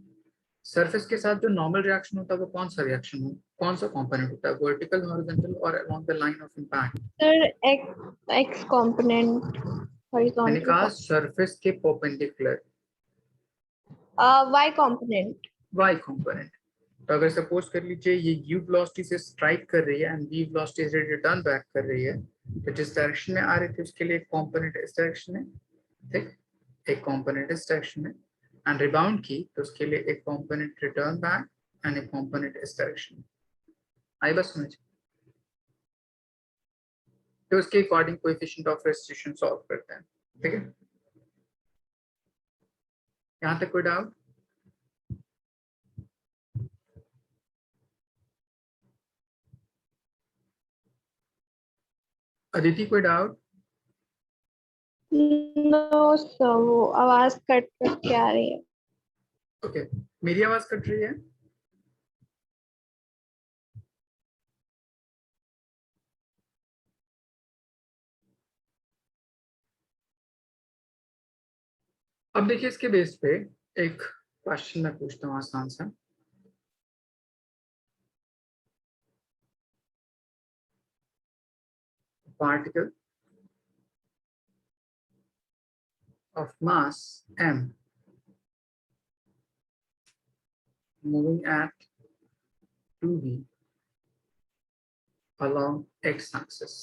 सरफेस के साथ जो नॉर्मल रिएक्शन होता है वो कौन सा रिएक्शन हो, कौन सा कंपोनेंट होता है, वर्टिकल, हॉरिजॉन्टल और along the line of impact? sir x component मैंने हॉरिजॉन्टल कहा सरफेस के perpendicular, y component. y component. तो अगर सपोज कर लीजिए ये u वेलोसिटी से स्ट्राइक कर रही है एंड v वेलोसिटी से रिटर्न बैक कर रही है, तो जिस डायरेक्शन में आ रही थी उसके लिए एक कंपोनेंट इस डायरेक्शन में, ठीक, एक कंपोनेंट इस डायरेक्शन में, एंड रिबाउंड की तो उसके लिए एक कंपोनेंट रिटर्न बैक एंड एक कंपोनेंट इस डायरेक्शन में। आई बस समझ। तो उसके according coefficient of restriction solve करते हैं, ठीक है। यहाँ तक कोई डाउट? अदिति कोई डाउट? नो सर, वो आवाज कट कट के आ रही है। ओके, मेरी आवाज कट रही है? अब देखिए इसके बेस पे एक क्वेश्चन मैं पूछता हूँ आसान सा। Particle of mass m moving at 2v along x-axis.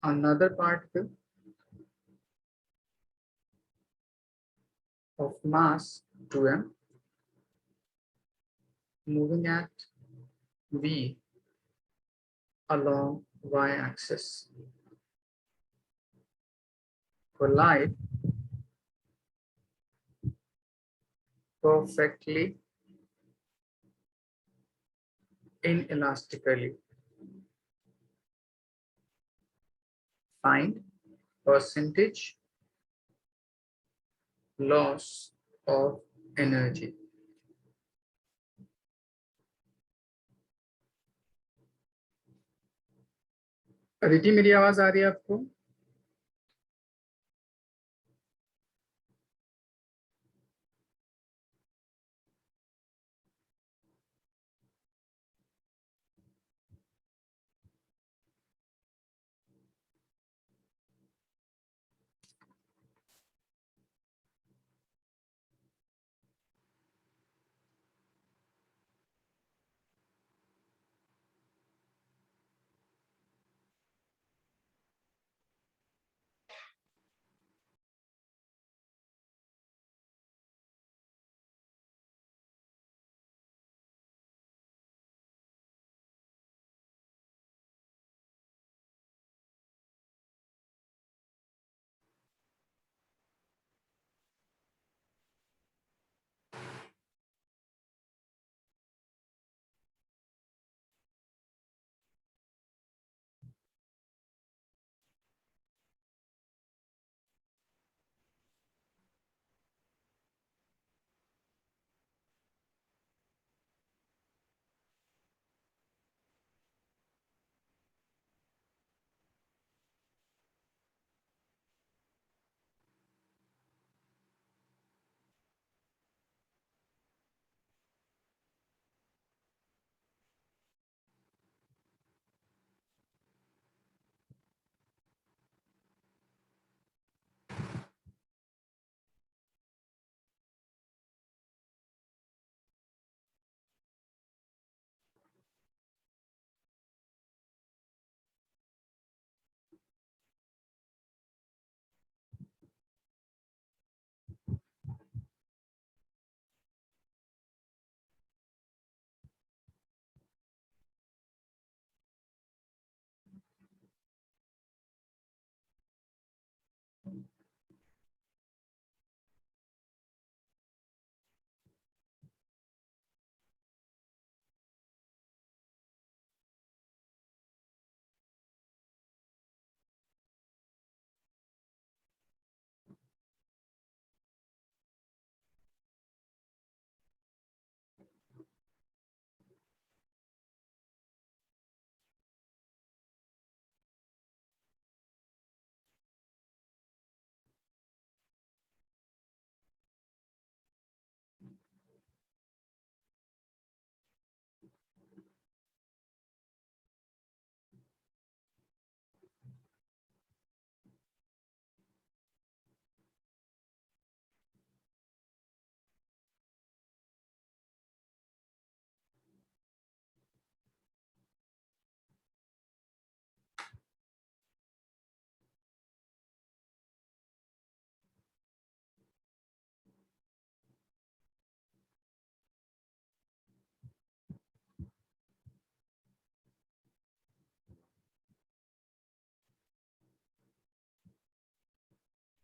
Another particle of mass 2m moving at v along y-axis collide perfectly inelastically. Find percentage loss of energy. Aditi मेरी आवाज आ रही है आपको?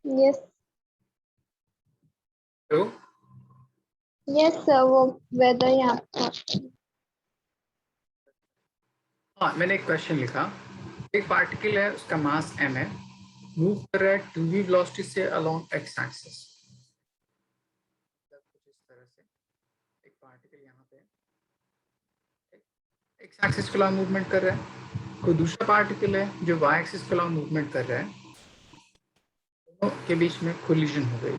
यस तो यस सर, वो वेदर यहाँ पर। हाँ, मैंने एक क्वेश्चन लिखा, एक पार्टिकल है, उसका मास m है, मूव कर रहा है 2v वेलोसिटी से अलोंग x एक्सिस। कुछ इस तरह से एक पार्टिकल यहाँ पे x एक्सिस के अलावा मूवमेंट कर रहा है, कोई दूसरा पार्टिकल है जो y एक्सिस के अलावा मूवमेंट कर रहा है, दोनों के बीच में कोलिजन हो गई।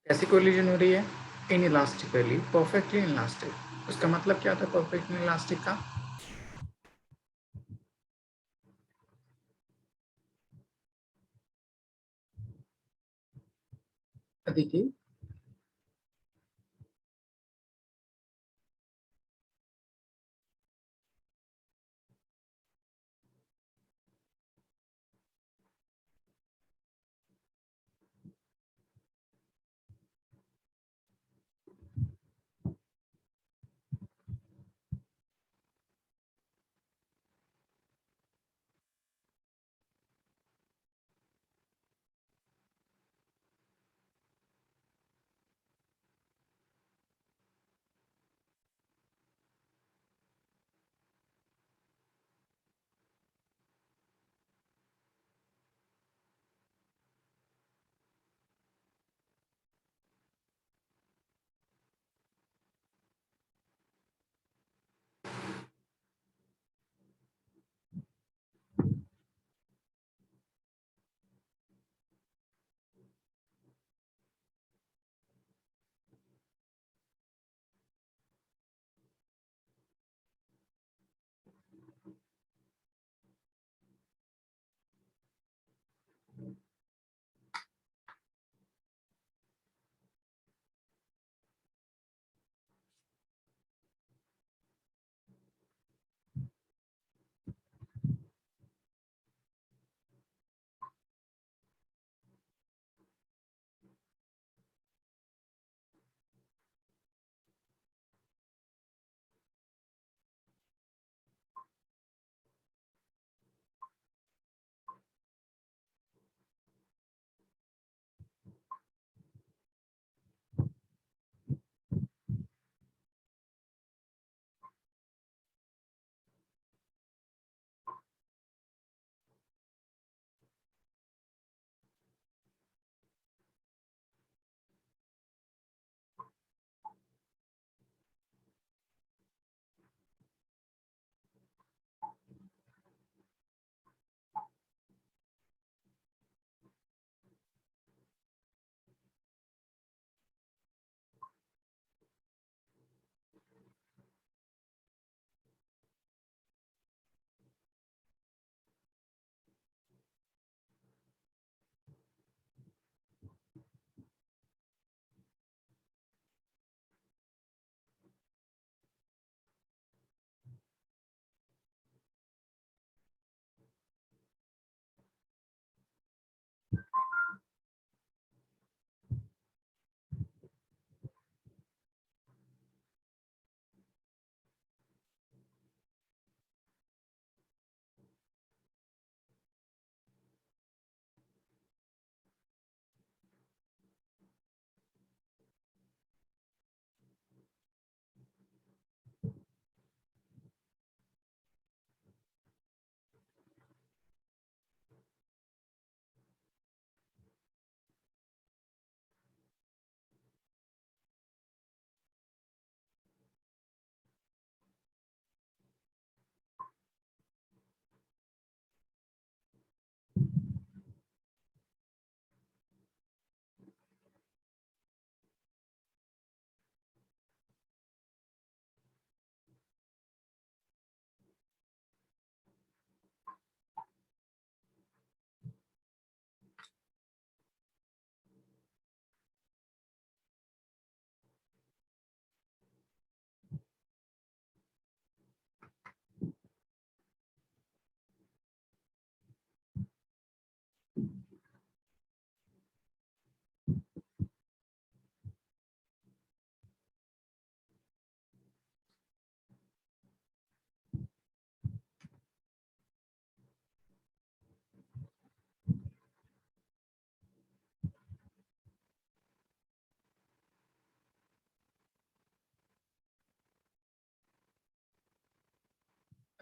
कैसी कोलिजन हो रही है? इनइलास्टिकली, परफेक्टली इनइलास्टिक। उसका मतलब क्या था परफेक्टली इनइलास्टिक का? अदिति,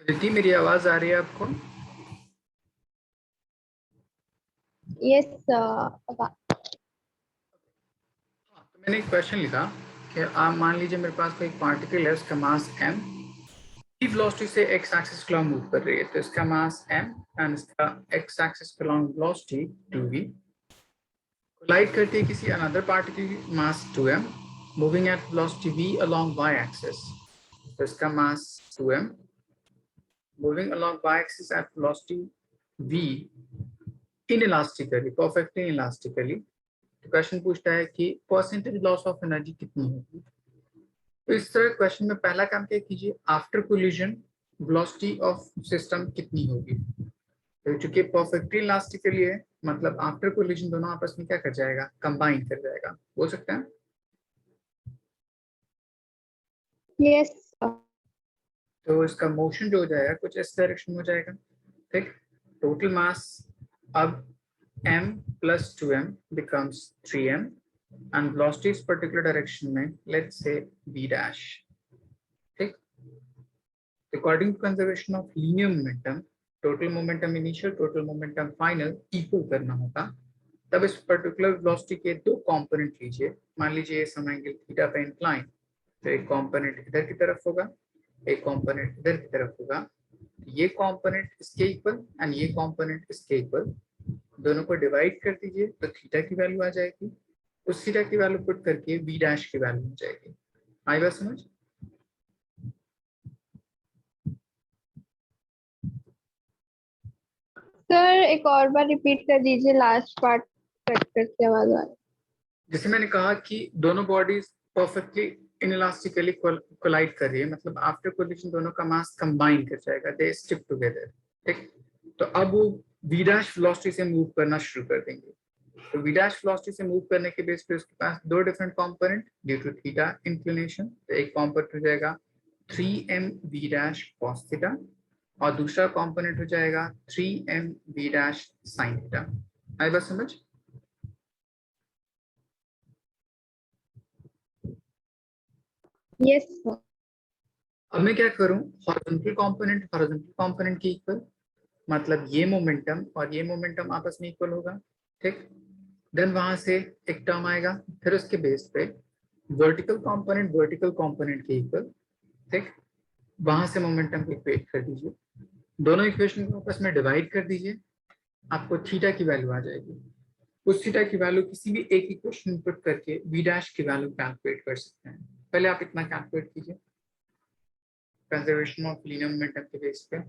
प्रीति, मेरी आवाज आ रही है आपको? यस। हाँ, तो मैंने एक क्वेश्चन लिखा कि आप मान लीजिए मेरे पास कोई पार्टिकल है, उसका मास m, वेलोसिटी से x एक्सिस के अलॉन्ग मूव कर रही है, तो इसका मास m एंड इसका x एक्सिस के अलॉन्ग वेलोसिटी 2v, कोलाइड करती है किसी another particle mass 2m moving at velocity v along y axis, तो इसका मास 2m moving along y axis at velocity v inelastically, perfectly inelastically। तो क्वेश्चन पूछता है कि परसेंटेज लॉस ऑफ एनर्जी कितनी होगी। तो इस तरह क्वेश्चन में पहला काम क्या कीजिए, after collision velocity of system कितनी होगी। तो चूंकि परफेक्टली इलास्टिकली है, मतलब आफ्टर कोलिजन दोनों आपस में क्या कर जाएगा, कंबाइन कर जाएगा, बोल सकते हैं। यस। तो इसका मोशन जो हो जाएगा कुछ इस डायरेक्शन में हो जाएगा, ठीक। टोटल मास अब m plus 2m becomes 3m and velocity इस particular direction में let's say v dash, ठीक। According to conservation of linear momentum, total momentum initial, total momentum final equal करना होगा। तब इस पर्टिकुलर वेलोसिटी के दो कंपोनेंट लीजिए, मान लीजिए इस एंगल थीटा पे इंक्लाइन, तो एक कंपोनेंट इधर की तरफ होगा, एक कंपोनेंट इधर की तरफ होगा। ये कंपोनेंट इसके इक्वल एंड ये कंपोनेंट इसके इक्वल, दोनों को डिवाइड कर दीजिए तो थीटा की वैल्यू आ जाएगी, उस थीटा की वैल्यू पुट करके बी डैश की वैल्यू हो जाएगी। आई बात समझ? सर एक और बार रिपीट कर दीजिए, लास्ट पार्ट कट करके आवाज आ रही। जैसे मैंने कहा कि दोनों बॉडीज परफेक्टली इनइलास्टिकली कोलाइड कर रही है, मतलब आफ्टर कोलिजन दोनों का मास कंबाइन कर जाएगा, दे स्टिक टुगेदर, ठीक। तो अब वो v डैश वेलोसिटी से मूव करना शुरू कर देंगे। तो v डैश वेलोसिटी से मूव करने के बेस पे उसके पास दो different component due to theta inclination, तो एक कंपोनेंट हो जाएगा 3m v dash cos theta और दूसरा कंपोनेंट हो जाएगा 3m v dash sin theta. आई बात समझ? Yes sir. अब मैं क्या करूं, हॉरिजॉन्टल कंपोनेंट की इक्वल, मतलब ये मोमेंटम और ये मोमेंटम आपस में इक्वल होगा, ठीक। देन वहां से एक टर्म आएगा, फिर उसके बेस पे वर्टिकल कंपोनेंट के इक्वल, ठीक। वहां से मोमेंटम को इक्वेट कर दीजिए, दोनों इक्वेशन को आपस में डिवाइड कर दीजिए, आपको थीटा की वैल्यू आ जाएगी। उस थीटा की वैल्यू किसी भी एक इक्वेशन में पुट करके v डैश की वैल्यू कैलकुलेट कर सकते हैं। पहले आप इतना कैलकुलेट कीजिए कंजर्वेशन ऑफ लीनियर मोमेंटम के बेस पे।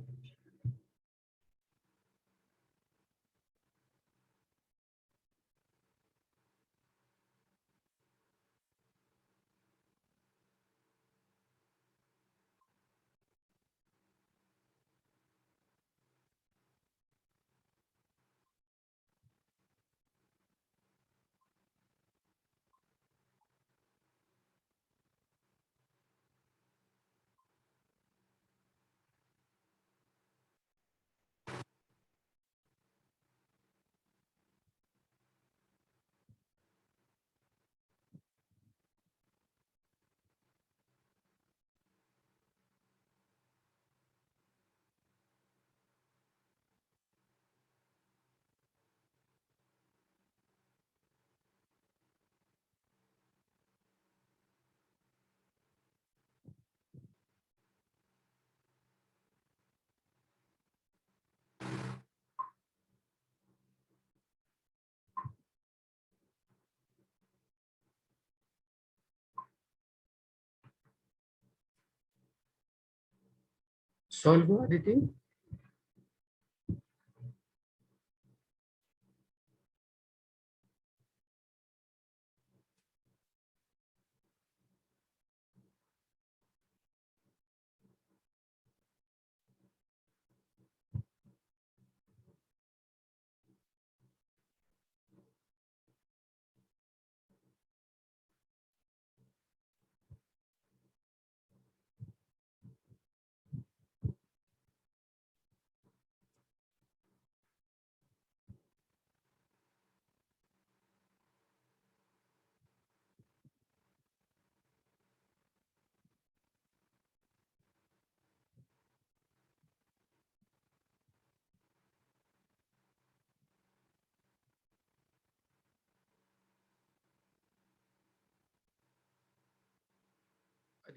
सॉल्व हुआ आदित्य?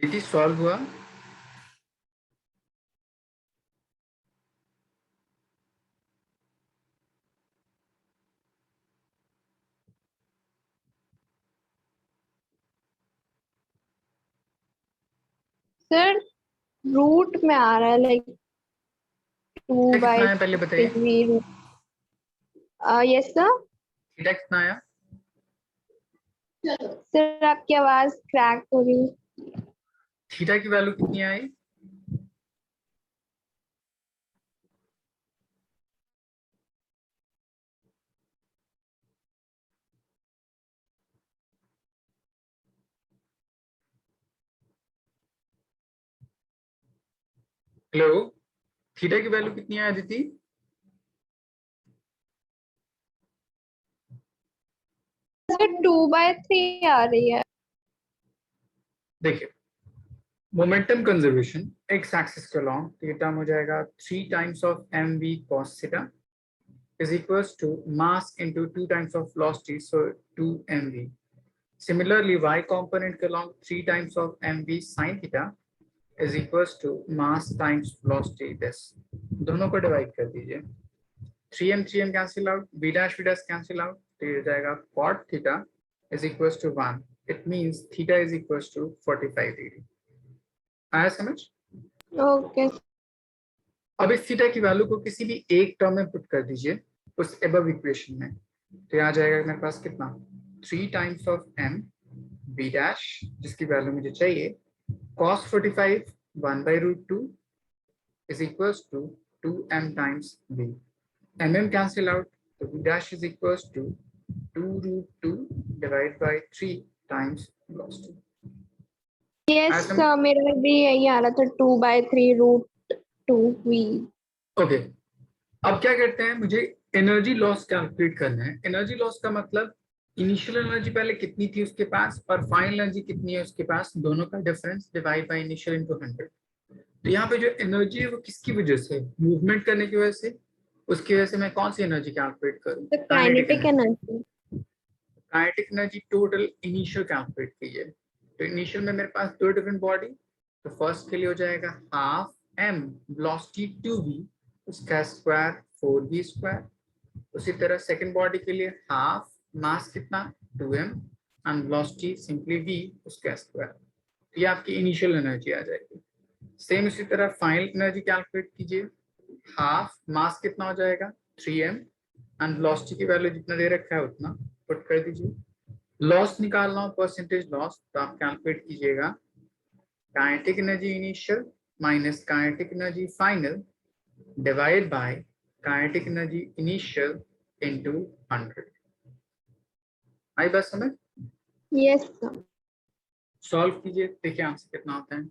दीदी सॉल्व हुआ? सर रूट में आ रहा है लाइक 2 थीटा कितना बाय है पहले बताइए? 3 रूट। Yes sir. थीटा कितना आया? सर आपकी आवाज क्रैक हो रही है। थीटा की वैल्यू कितनी आई? हेलो, थीटा की वैल्यू कितनी आई दीदी? सर 2/3 आ रही है। देखिए, मोमेंटम कंजर्वेशन एक्स एक्सिस के अलॉन्ग थीटा हो जाएगा 3 times of mv cos theta is equals to mass into 2 times of velocity, so 2 mv. Similarly, y component के along 3 times of mv sin theta is equals to mass times velocity this. दोनों को divide कर दीजिए, 3m cancel out, b dash cancel out, तो ये हो जाएगा cot theta is equals to 1. It means theta is equals to 45 degree. आया समझ? ओके। अब इस थीटा की वैल्यू को किसी भी एक टर्म में पुट कर दीजिए उस एबव इक्वेशन में, तो यहाँ जाएगा मेरे पास कितना, 3 times of m b dash, जिसकी वैल्यू मुझे चाहिए cos 45 1/√2 is equals to 2m times b. mm cancel out, तो b dash is equals to 2√2 divided by 3 times velocity. Yes sir मेरा भी यही आ रहा था 2/3√2v। ओके, अब क्या करते हैं, मुझे एनर्जी लॉस कैलकुलेट करना है। एनर्जी लॉस का मतलब इनिशियल एनर्जी पहले कितनी थी उसके पास और फाइनल एनर्जी कितनी है उसके पास, दोनों का difference divide by initial into 100। तो यहाँ पे जो एनर्जी है वो किसकी वजह से, मूवमेंट करने की वजह से, उसकी वजह से मैं कौन सी एनर्जी कैलकुलेट करूँ, तो kinetic energy. Kinetic energy total initial calculate कीजिए। तो इनिशियल में मेरे पास दो डिफरेंट बॉडी, तो फर्स्ट के लिए हो जाएगा हाफ m वेलोसिटी 2v उसका स्क्वायर 4v स्क्वायर। उसी तरह सेकंड बॉडी के लिए हाफ मास कितना 2m and velocity simply v उसका स्क्वायर। तो ये आपकी इनिशियल एनर्जी आ जाएगी। सेम इसी तरह फाइनल एनर्जी कैलकुलेट कीजिए, हाफ मास कितना हो जाएगा 3m एंड वेलोसिटी की वैल्यू जितना दे रखा है उतना पुट कर दीजिए। लॉस निकालना हो परसेंटेज लॉस, तो आप कैलकुलेट कीजिएगा kinetic energy initial minus kinetic energy final divide by kinetic energy initial into 100। आई बात समझ? Yes sir. सॉल्व कीजिए, देखिए आंसर कितना आता है।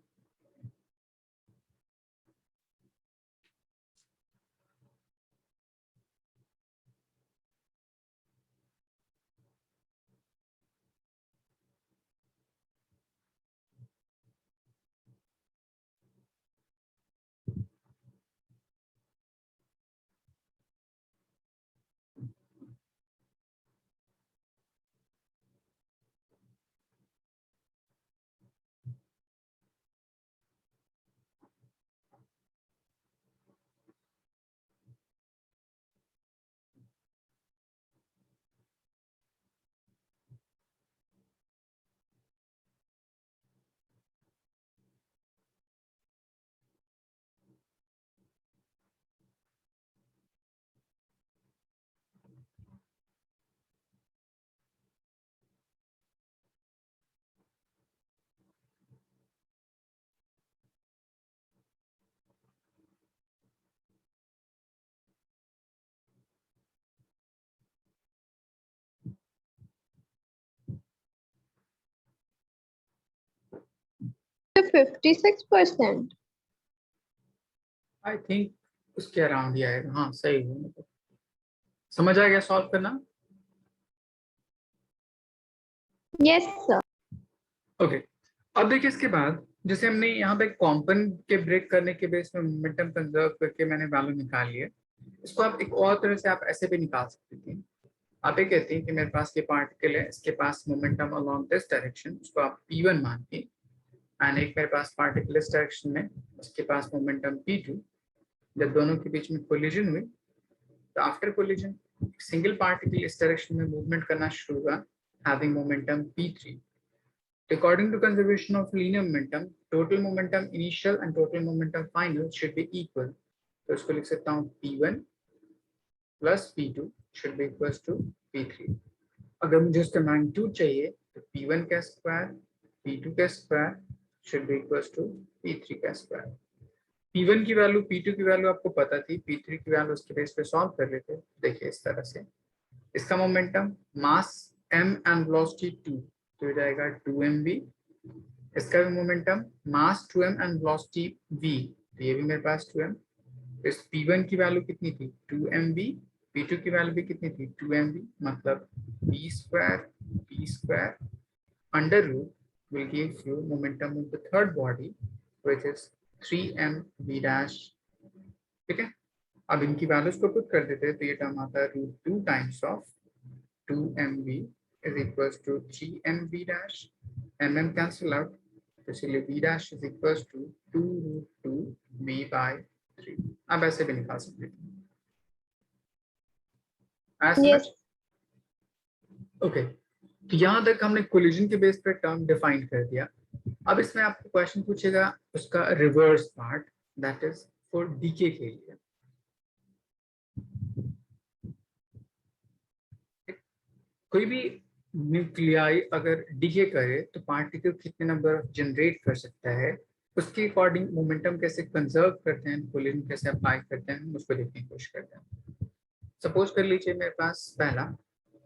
तो 56%। आई थिंक उसके अराउंड ही आएगा। हाँ सही है, मतलब समझ आ गया सॉल्व करना। Yes sir. ओके, अब देखिए इसके बाद जैसे हमने यहाँ पे कंपोनेंट के ब्रेक करने के बेस में मोमेंटम कंजर्व करके मैंने वैल्यू निकाल लिया, इसको आप एक और तरह से आप ऐसे भी निकाल सकते थे। आप ये कहते हैं कि मेरे पास ये पार्टिकल है, इसके पास मोमेंटम अलोंग दिस डायरेक्शन, उसको आप p1 मान के एंड एक मेरे पास पार्टिकल इस डायरेक्शन में, उसके पास मोमेंटम p2। जब दोनों के बीच में कोलिजन हुई तो आफ्टर कोलिजन सिंगल पार्टिकल इस डायरेक्शन में मूवमेंट करना शुरू हुआ having momentum p3। According to conservation of linear momentum, total momentum initial and total momentum final should be equal. तो इसको लिख सकता हूँ p1 plus p2 should be equals to p3। अगर मुझे उसका मैग्नीट्यूड चाहिए तो p1 का स्क्वायर p2 का square should be equals to p3 का स्क्वायर। p1 की वैल्यू p2 की वैल्यू आपको पता थी, p3 की वैल्यू उसके बेस पे सॉल्व कर लेते। देखिए इस तरह से, इसका momentum mass m and velocity 2 तो हो जाएगा 2mv। इसका भी momentum mass 2m and velocity v तो ये भी मेरे पास 2m। इस p1 की वैल्यू कितनी थी 2mv, p2 की वैल्यू भी कितनी थी 2mv, मतलब p square under root will give you momentum of the third body which is 3mv dash। ठीक है, अब इनकी वैल्यूज को पुट कर देते हैं तो ये टर्म आता है √2 times of 2mv is equals to 3mv dash, mm cancel out, तो इसलिए v dash is equals to 2 √2 v by 3। अब ऐसे भी निकाल सकते हैं। Yes. ओके, तो यहाँ तक हमने कोलिजन के बेस पर टर्म डिफाइन कर दिया। अब इसमें आपको क्वेश्चन पूछेगा उसका reverse part, that is for decay के लिए। कोई भी न्यूक्लियाई अगर डीके करे तो पार्टिकल कितने नंबर जनरेट कर सकता है, उसके अकॉर्डिंग मोमेंटम कैसे कंजर्व करते हैं, कोलिजन कैसे अप्लाई करते हैं, उसको देखने की कोशिश करते हैं। सपोज कर लीजिए मेरे पास पहला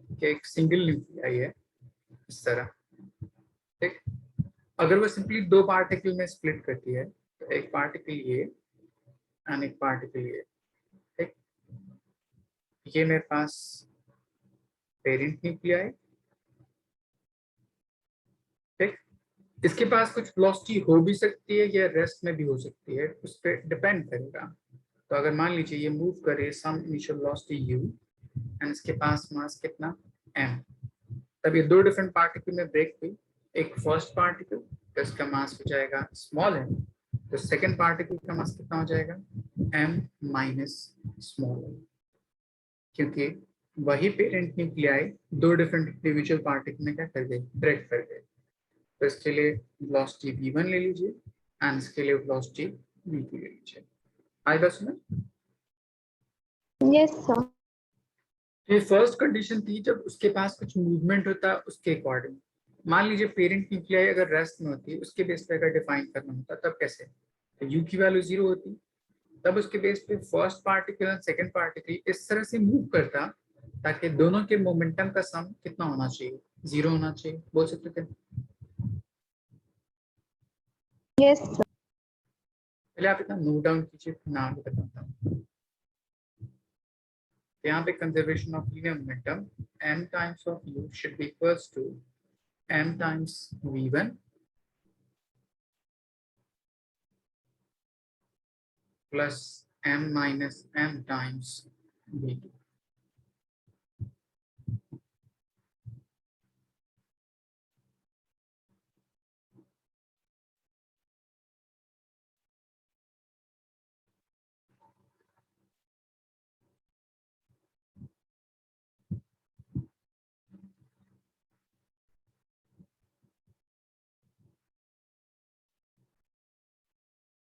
कि एक सिंगल न्यूक्लियाई है इस तरह, ठीक। अगर वो सिंपली दो पार्टिकल में स्प्लिट करती है तो एक पार्टिकल ये एंड एक पार्टिकल ये, ठीक। ये मेरे पास पेरेंट न्यूक्लियाई, ठीक। इसके पास कुछ वेलोसिटी हो भी सकती है या रेस्ट में भी हो सकती है, उस पर डिपेंड करेगा। तो अगर मान लीजिए ये मूव करे some initial velocity u and इसके पास मास कितना m, तब ये दो डिफरेंट पार्टिकल में ब्रेक हुई। एक फर्स्ट पार्टिकल तो इसका मास हो जाएगा स्मॉल m, तो सेकेंड पार्टिकल का मास कितना हो जाएगा m माइनस स्मॉल m, क्योंकि वही पेरेंट न्यूक्लियाई दो डिफरेंट इंडिविजुअल पार्टिकल में क्या कर गए, ब्रेक कर गए। तो इसके लिए वेलोसिटी v1 ले लीजिए एंड इसके लिए वेलोसिटी v2 ले लीजिए। आई बस में Yes, sir. ये फर्स्ट कंडीशन थी जब उसके पास कुछ मूवमेंट होता है उसके अकॉर्डिंग। मान लीजिए पेरेंट न्यूक्लियाई अगर रेस्ट में होती उसके बेस पे अगर डिफाइन करना होता तब कैसे, तो u की वैल्यू 0 होती, तब उसके बेस पे फर्स्ट पार्टिकल और सेकंड पार्टिकल इस तरह से मूव करता ताकि दोनों के मोमेंटम का सम कितना होना चाहिए, 0 होना चाहिए, बोल सकते थे। Yes, sir. पहले आप इतना नोट डाउन कीजिए, फिर नाम बताता हूँ। यहाँ पे conservation of linear momentum m times of u should be equals to m times v1 plus m minus m times v2।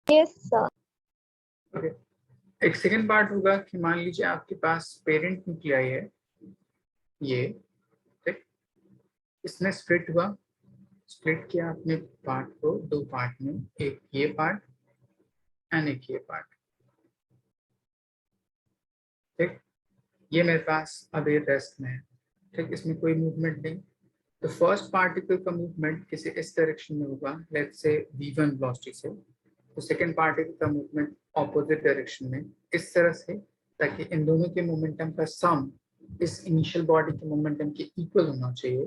Yes, sir. Okay, एक सेकंड पार्ट होगा कि मान लीजिए आपके पास पेरेंट न्यूक्लियाई है ये, ठीक। इसने स्प्लिट हुआ, स्प्लिट किया अपने पार्ट को दो पार्ट में, एक ये पार्ट एंड एक ये पार्ट, ठीक। ये मेरे पास अभी रेस्ट में है, ठीक। इसमें कोई मूवमेंट नहीं। तो फर्स्ट पार्टिकल का मूवमेंट किसी इस डायरेक्शन में होगा, लेट्स से v1 वेलोसिटी से, तो सेकंड पार्टिकल का मूवमेंट ऑपोजिट डायरेक्शन में इस तरह से, ताकि इन दोनों के मोमेंटम का सम इस इनिशियल बॉडी के मोमेंटम के इक्वल होना चाहिए।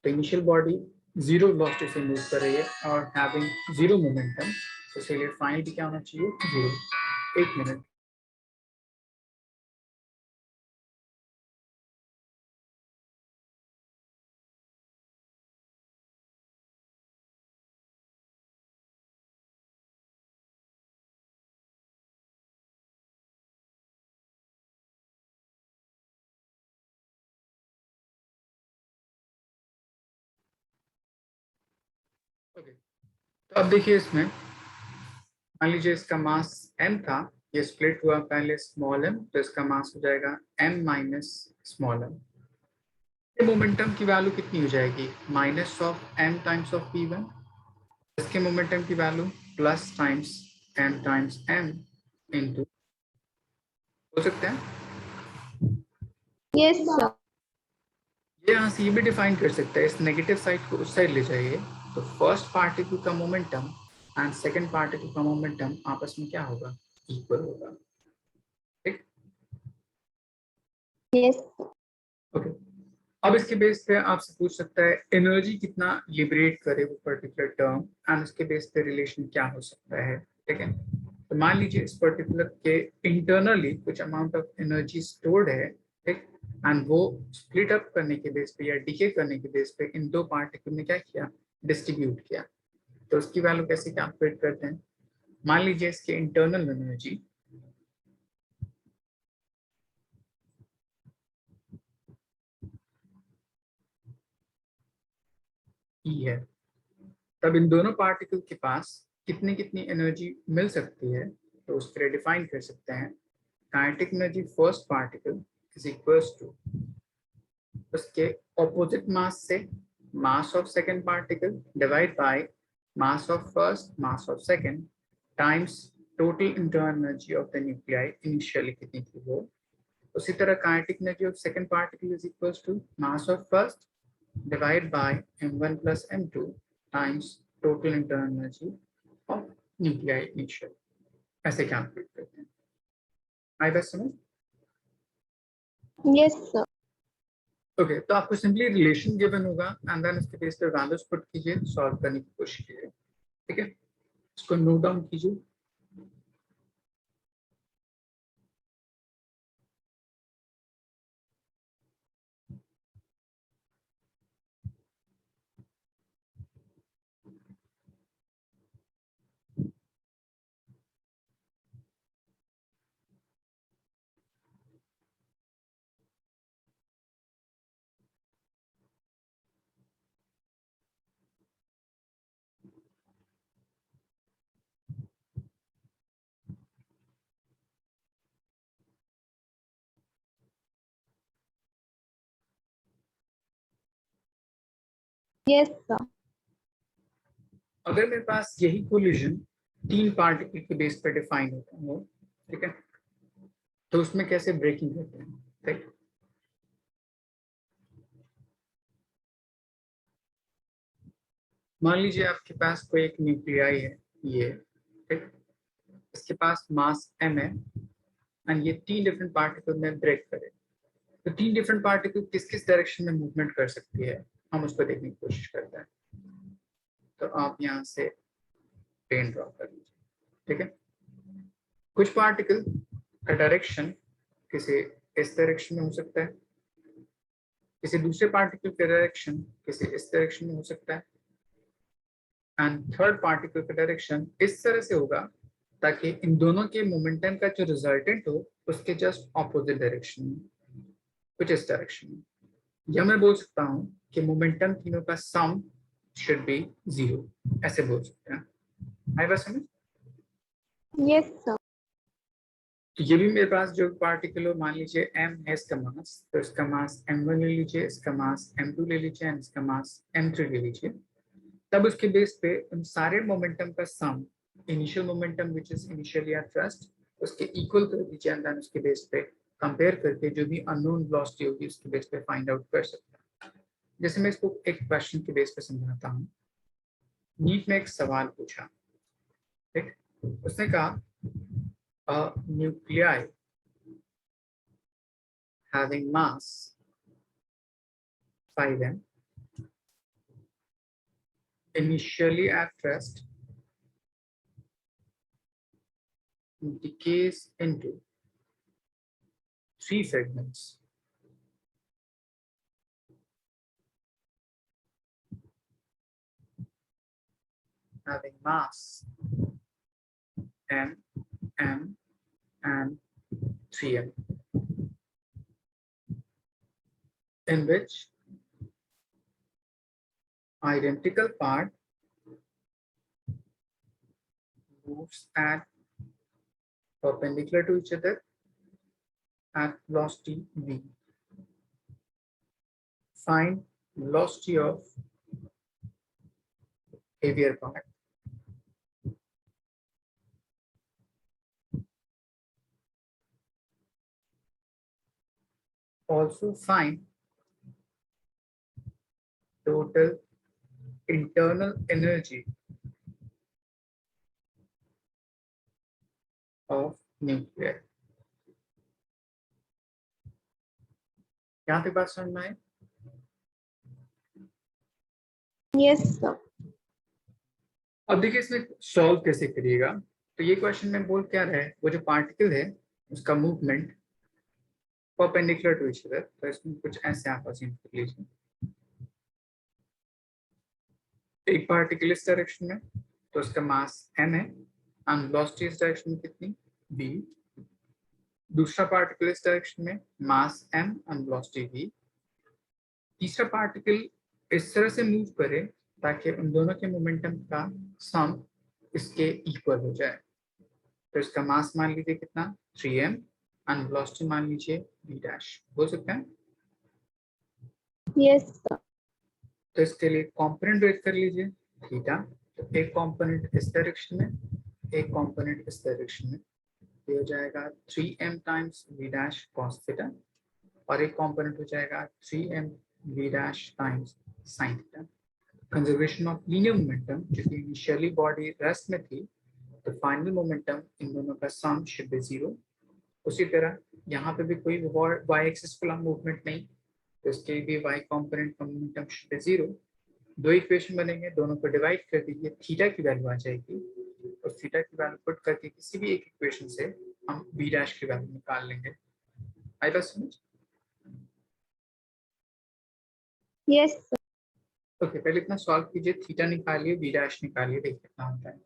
तो इनिशियल बॉडी 0 वेलोसिटी से मूव कर रही है और हैविंग 0 मोमेंटम, तो इसलिए फाइनल भी क्या होना चाहिए 0। एक मिनट। ओके, तो अब देखिए इसमें मान लीजिए इसका मास m था, ये स्प्लिट हुआ पहले स्मॉल m, तो इसका मास हो जाएगा m minus small m। Momentum की वैल्यू कितनी हो जाएगी, minus of m times of p1। इसके मोमेंटम की value plus times m into, हो सकते हैं यस सर। ये यहाँ से ये भी डिफाइन कर सकते हैं, इस नेगेटिव साइड को उस साइड ले जाइए, तो फर्स्ट पार्टिकल का मोमेंटम एंड सेकंड पार्टिकल का मोमेंटम आपस में क्या होगा, इक्वल होगा। ठीक, यस ओके। अब इसके बेस पे आपसे पूछ सकता है एनर्जी कितना लिबरेट करे वो पर्टिकुलर टर्म, एंड उसके बेस पे रिलेशन क्या हो सकता है। ठीक है, तो मान लीजिए इस पर्टिकुलर के इंटरनली कुछ अमाउंट ऑफ एनर्जी स्टोर्ड है, ठीक, एंड वो स्प्लिट अप करने के बेस पे या डिके करने के बेस पे इन दो पार्टिकल ने क्या किया, डिस्ट्रीब्यूट किया। तो उसकी वैल्यू कैसे कैलकुलेट करते हैं, मान लीजिए इसके इंटरनल एनर्जी ई है, तब इन दोनों पार्टिकल के पास कितनी कितनी एनर्जी मिल सकती है, तो उसके लिए डिफाइन कर सकते हैं kinetic energy first particle is equals to उसके ऑपोजिट मास से mass of second particle divide by mass of first mass of second times total internal energy of the nuclei initially कितनी थी वो। उसी तरह kinetic energy of second particle is equals to mass of first divide by m1 plus m2 times total internal energy of nuclei initial, ऐसे calculate करते हैं। आई बात समझ, यस सर। ओके, तो आपको सिंपली रिलेशन गिवन होगा एंड देन इसके base पे वैल्यूज पुट कीजिए, सॉल्व करने की कोशिश कीजिए। ठीक है, इसको नोट डाउन कीजिए। Yes sir. अगर मेरे पास यही कोलिजन तीन पार्टिकल के बेस पे डिफाइन होता है, ठीक है, तो उसमें कैसे ब्रेकिंग करते हैं। ठीक, मान लीजिए आपके पास कोई एक न्यूक्लियाई है, ये, ठीक, इसके पास मास m है एंड ये तीन डिफरेंट पार्टिकल में ब्रेक करे, तो तीन डिफरेंट पार्टिकल किस किस डायरेक्शन में मूवमेंट कर सकती है, हम उसको देखने की कोशिश करते हैं। तो आप यहाँ से पेन ड्रॉ कर लीजिए। ठीक है, कुछ पार्टिकल का डायरेक्शन किसी इस डायरेक्शन में हो सकता है, किसी दूसरे पार्टिकल का डायरेक्शन किसी इस डायरेक्शन में हो सकता है, एंड थर्ड पार्टिकल का डायरेक्शन इस तरह से होगा ताकि इन दोनों के मोमेंटम का जो रिजल्टेंट हो उसके जस्ट ऑपोजिट डायरेक्शन में, कुछ इस डायरेक्शन में। या मैं बोल सकता हूँ कि मोमेंटम तीनों का सम शुड बी 0, ऐसे बोल सकते हैं। आई बस समझ, यस सर। तो ये भी मेरे पास जो पार्टिकल हो, मान लीजिए m है इसका मास, तो इसका मास m1 ले लीजिए, इसका मास m2 ले लीजिए एंड इसका मास m3 ले लीजिए। तब उसके बेस पे उन सारे मोमेंटम का sum, initial momentum which is initially at rest, उसके इक्वल कर दीजिए एंड देन उसके बेस पे कंपेयर करके जो भी अननोन वेलोसिटी होगी उसके बेस पे फाइंड आउट कर सकते हैं। जैसे मैं इसको एक क्वेश्चन के बेस पे समझाता हूँ। नीट ने एक सवाल पूछा, ठीक, उसने कहा nuclei having mass 5m initially at rest decays into three fragments having mass m, m, and 3m, in which identical part moves at perpendicular to each other at velocity v. Find velocity of heavier part. Also find total internal energy of nuclear. यहाँ पे बात समझ में आए? Yes, sir. अब देखिए इसमें solve कैसे करिएगा। तो ये क्वेश्चन में बोल क्या रहा है, वो जो पार्टिकल है उसका movement perpendicular to each other, तो इसमें कुछ ऐसे आप अज्यूम कर लीजिए। एक पार्टिकल इस डायरेक्शन में तो उसका मास m है एंड वेलोसिटी इस डायरेक्शन में कितनी v। दूसरा पार्टिकल इस डायरेक्शन में मास m एंड वेलोसिटी v। तीसरा पार्टिकल इस तरह से मूव करे ताकि उन दोनों के मोमेंटम का सम इसके इक्वल हो जाए। तो इसका मास मान लीजिए कितना 3m एंड वेलोसिटी मान लीजिए v डैश। हो सकता है? Yes, sir. तो इसके लिए कंपोनेंट रेट कर लीजिए थीटा। तो एक कंपोनेंट इस डायरेक्शन में, एक कंपोनेंट इस डायरेक्शन में, ये हो जाएगा 3m times v dash cos theta, और एक कंपोनेंट हो जाएगा 3m v dash times sin theta. Conservation of linear momentum, क्योंकि इनिशियली बॉडी रेस्ट में थी तो फाइनल मोमेंटम इन दोनों का सम शुड बी 0। उसी तरह यहाँ पे भी कोई y एक्सिस का मूवमेंट नहीं, तो इसके भी y कंपोनेंट का मोमेंटम शुड बी 0। दो इक्वेशन बनेंगे, दोनों को डिवाइड कर दीजिए, थीटा की वैल्यू आ जाएगी और थीटा की वैल्यू पुट करके किसी भी एक इक्वेशन से हम v डैश की वैल्यू निकाल लेंगे। आई बात समझ? Yes, sir. ओके, पहले इतना सॉल्व कीजिए, थीटा निकालिए, v डैश निकालिए, देखिए कितना होता है।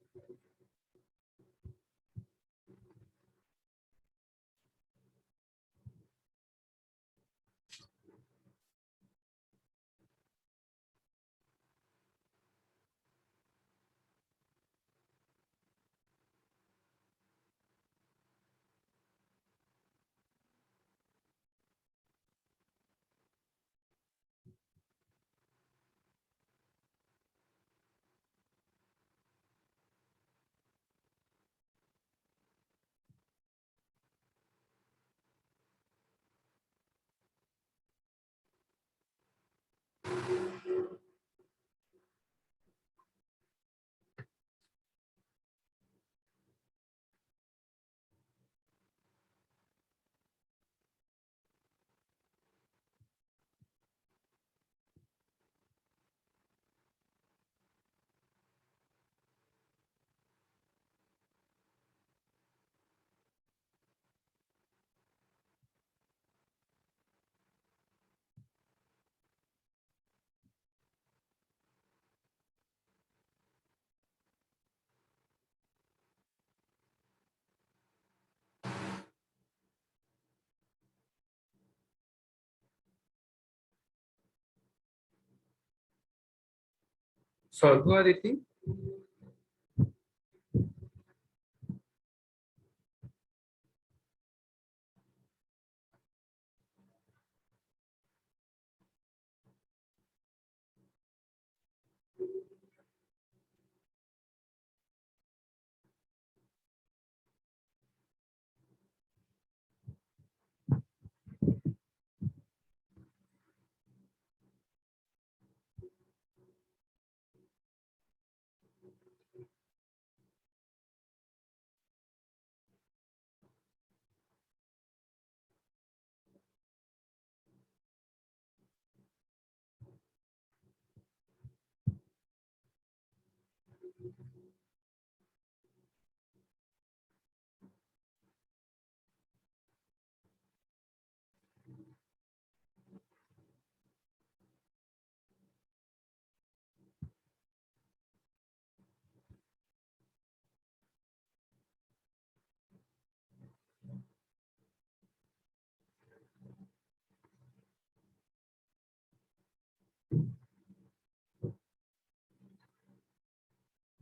सॉल्व हुआ देखिए।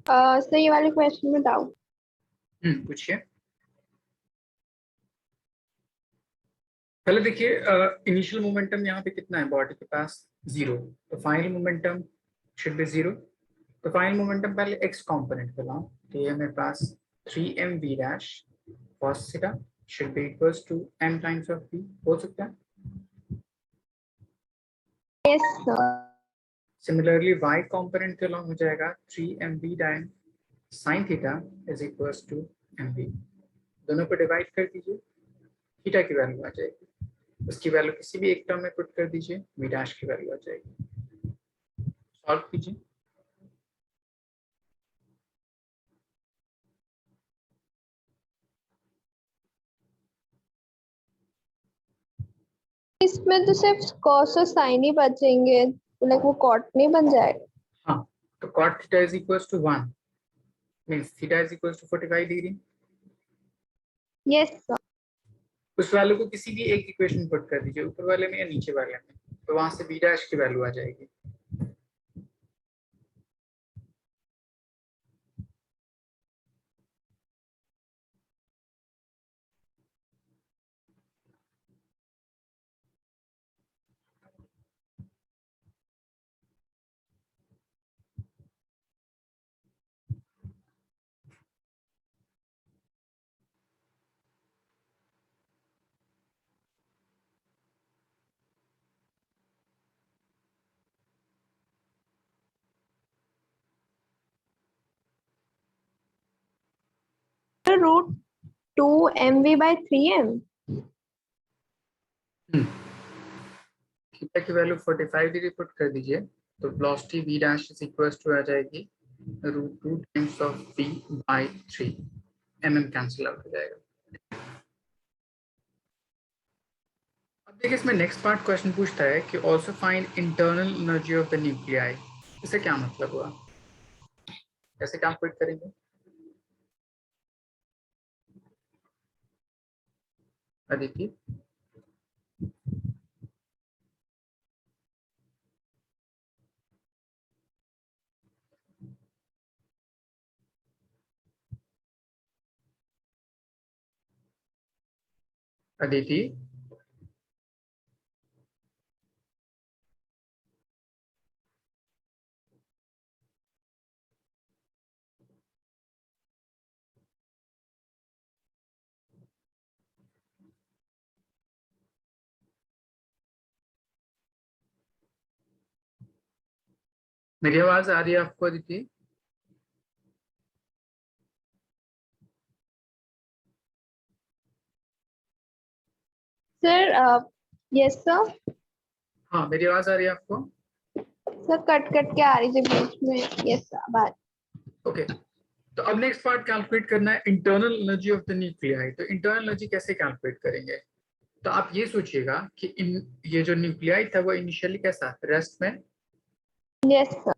सर ये वाले क्वेश्चन में डाउट पूछिए। पहले देखिए, इनिशियल मोमेंटम यहाँ पे कितना है बॉडी के पास, 0, तो फाइनल मोमेंटम शुड बी 0। तो फाइनल मोमेंटम पहले एक्स कंपोनेंट पे लाओ, तो ये मेरे पास 3mv डैश cos थीटा should be equals to m times of v, हो सकता है। Yes sir. Similarly y component पे लाओ, हो जाएगा 3mv टाइम sin थीटा इज इक्वल्स टू mv। दोनों को डिवाइड कर दीजिए, थीटा की वैल्यू आ जाएगी, उसकी वैल्यू किसी भी एक टर्म में पुट कर दीजिए, v डैश की वैल्यू आ जाएगी। सॉल्व कीजिए। इसमें तो सिर्फ cos और sin ही बचेंगे, लाइक वो cot नहीं बन जाएगा। हाँ, तो cot theta is equals to 1 means theta is equals to 45 degree. Yes sir. उस वैल्यू को किसी भी एक इक्वेशन में पुट कर दीजिए, ऊपर वाले में या नीचे वाले में, तो वहां से v डैश की वैल्यू आ जाएगी। Root 2mv/3m। थीटा की वैल्यू 45 डिग्री पुट कर दीजिए, तो velocity v dash is equals to आ जाएगी √2 times of v by 3, mm cancel out हो जाएगा। अब देखिए, इसमें नेक्स्ट पार्ट क्वेश्चन पूछता है कि also find internal energy of the nuclei. इससे क्या मतलब हुआ, कैसे कैलकुलेट करेंगे? अदिति, अदिति, मेरी आवाज आ रही है आपको अदिति? Sir yes sir. हाँ, मेरी आवाज आ रही है आपको? सर कट कट के आ रही थी बीच में। यस सर बात। ओके, तो अब नेक्स्ट पार्ट कैलकुलेट करना है internal energy of the nuclei. तो इंटरनल एनर्जी कैसे कैलकुलेट करेंगे? तो आप ये सोचिएगा कि ये जो न्यूक्लियाई था वो इनिशियली कैसा, रेस्ट में। Yes sir.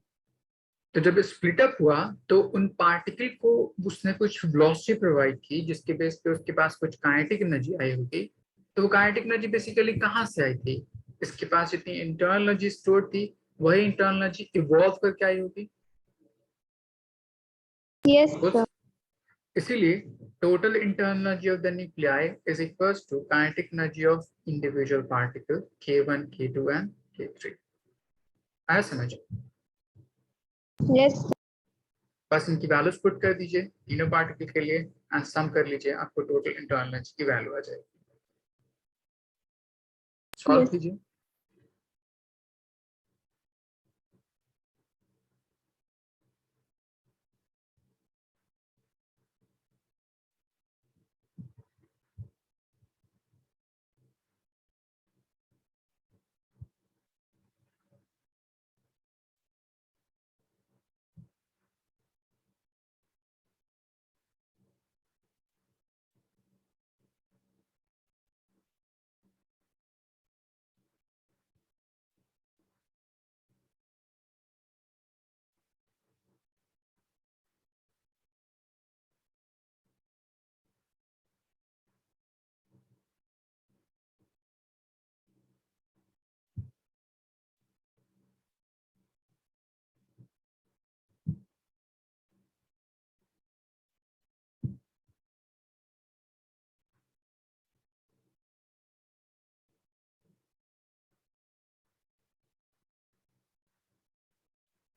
तो जब स्प्लिट अप हुआ तो उन पार्टिकल को उसने कुछ वेलोसिटी प्रोवाइड की, जिसके बेस पे उसके पास कुछ काइनेटिक एनर्जी आई होगी। तो वो काइनेटिक एनर्जी बेसिकली कहाँ से आई थी? इसके पास जितनी इंटरनल एनर्जी स्टोर थी, वही इंटरनल एनर्जी इवॉल्व करके आई होगी। यस कुछ सर। इसीलिए total internal energy of the nuclei is equals to kinetic energy of individual particle K1, K2 and K3। आया समझ? यस बस इनकी वैल्यूज पुट कर दीजिए तीनों पार्टिकल के लिए एंड सम कर लीजिए, आपको टोटल इंटरनल एनर्जी की वैल्यू आ जाएगी। Solve yes. कीजिए।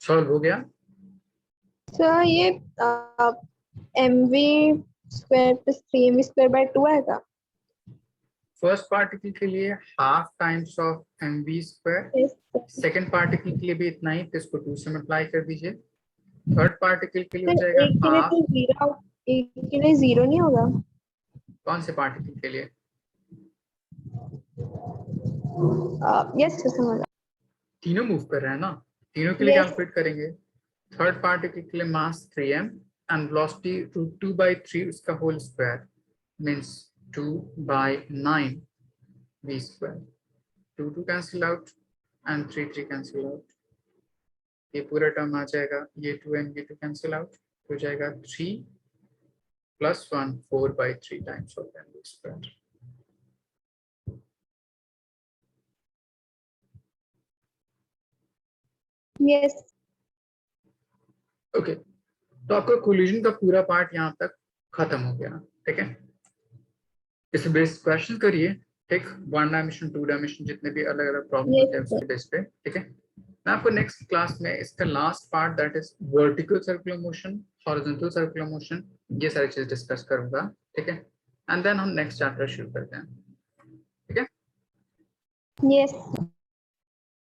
सॉल्व हो गया? सर ये mv स्क्वायर प्लस 3mv² आएगा। फर्स्ट पार्टिकल के लिए half times of mv square, Yes, sir. Second particle के लिए भी इतना ही, तो इसको 2 से मल्टीप्लाई कर दीजिए। थर्ड पार्टिकल के लिए हो सर जाएगा एक के लिए हाफ, तो जीरो, एक के लिए जीरो नहीं होगा? कौन से पार्टिकल के लिए? यस सर, समझ। तीनों मूव कर रहे हैं ना, तीनों के लिए Yes. कैलकुलेट करेंगे। थर्ड पार्टिकल के लिए मास 3m एंड वेलोसिटी √2/3 उसका whole square means 2/9 v square. 2 2 cancel out and 3 3 cancel out, ये पूरा टर्म आ जाएगा, ये 2 and ये 2 कैंसिल आउट हो जाएगा 3 + 1 4/3 times of mv square. Yes. Okay, तो आपका कोलिजन का पूरा पार्ट यहाँ तक खत्म हो गया, ठीक है। इस बेस क्वेश्चन करिए, ठीक, 1 डायमेंशन 2 डायमेंशन जितने भी अलग अलग प्रॉब्लम Yes, होते हैं sir. उसके बेस पे, ठीक है। मैं आपको नेक्स्ट क्लास में इसका last part that is vertical circular motion, horizontal circular motion, ये सारी चीज डिस्कस करूंगा, ठीक है। एंड देन हम नेक्स्ट चैप्टर शुरू करते हैं, ठीक है। Yes.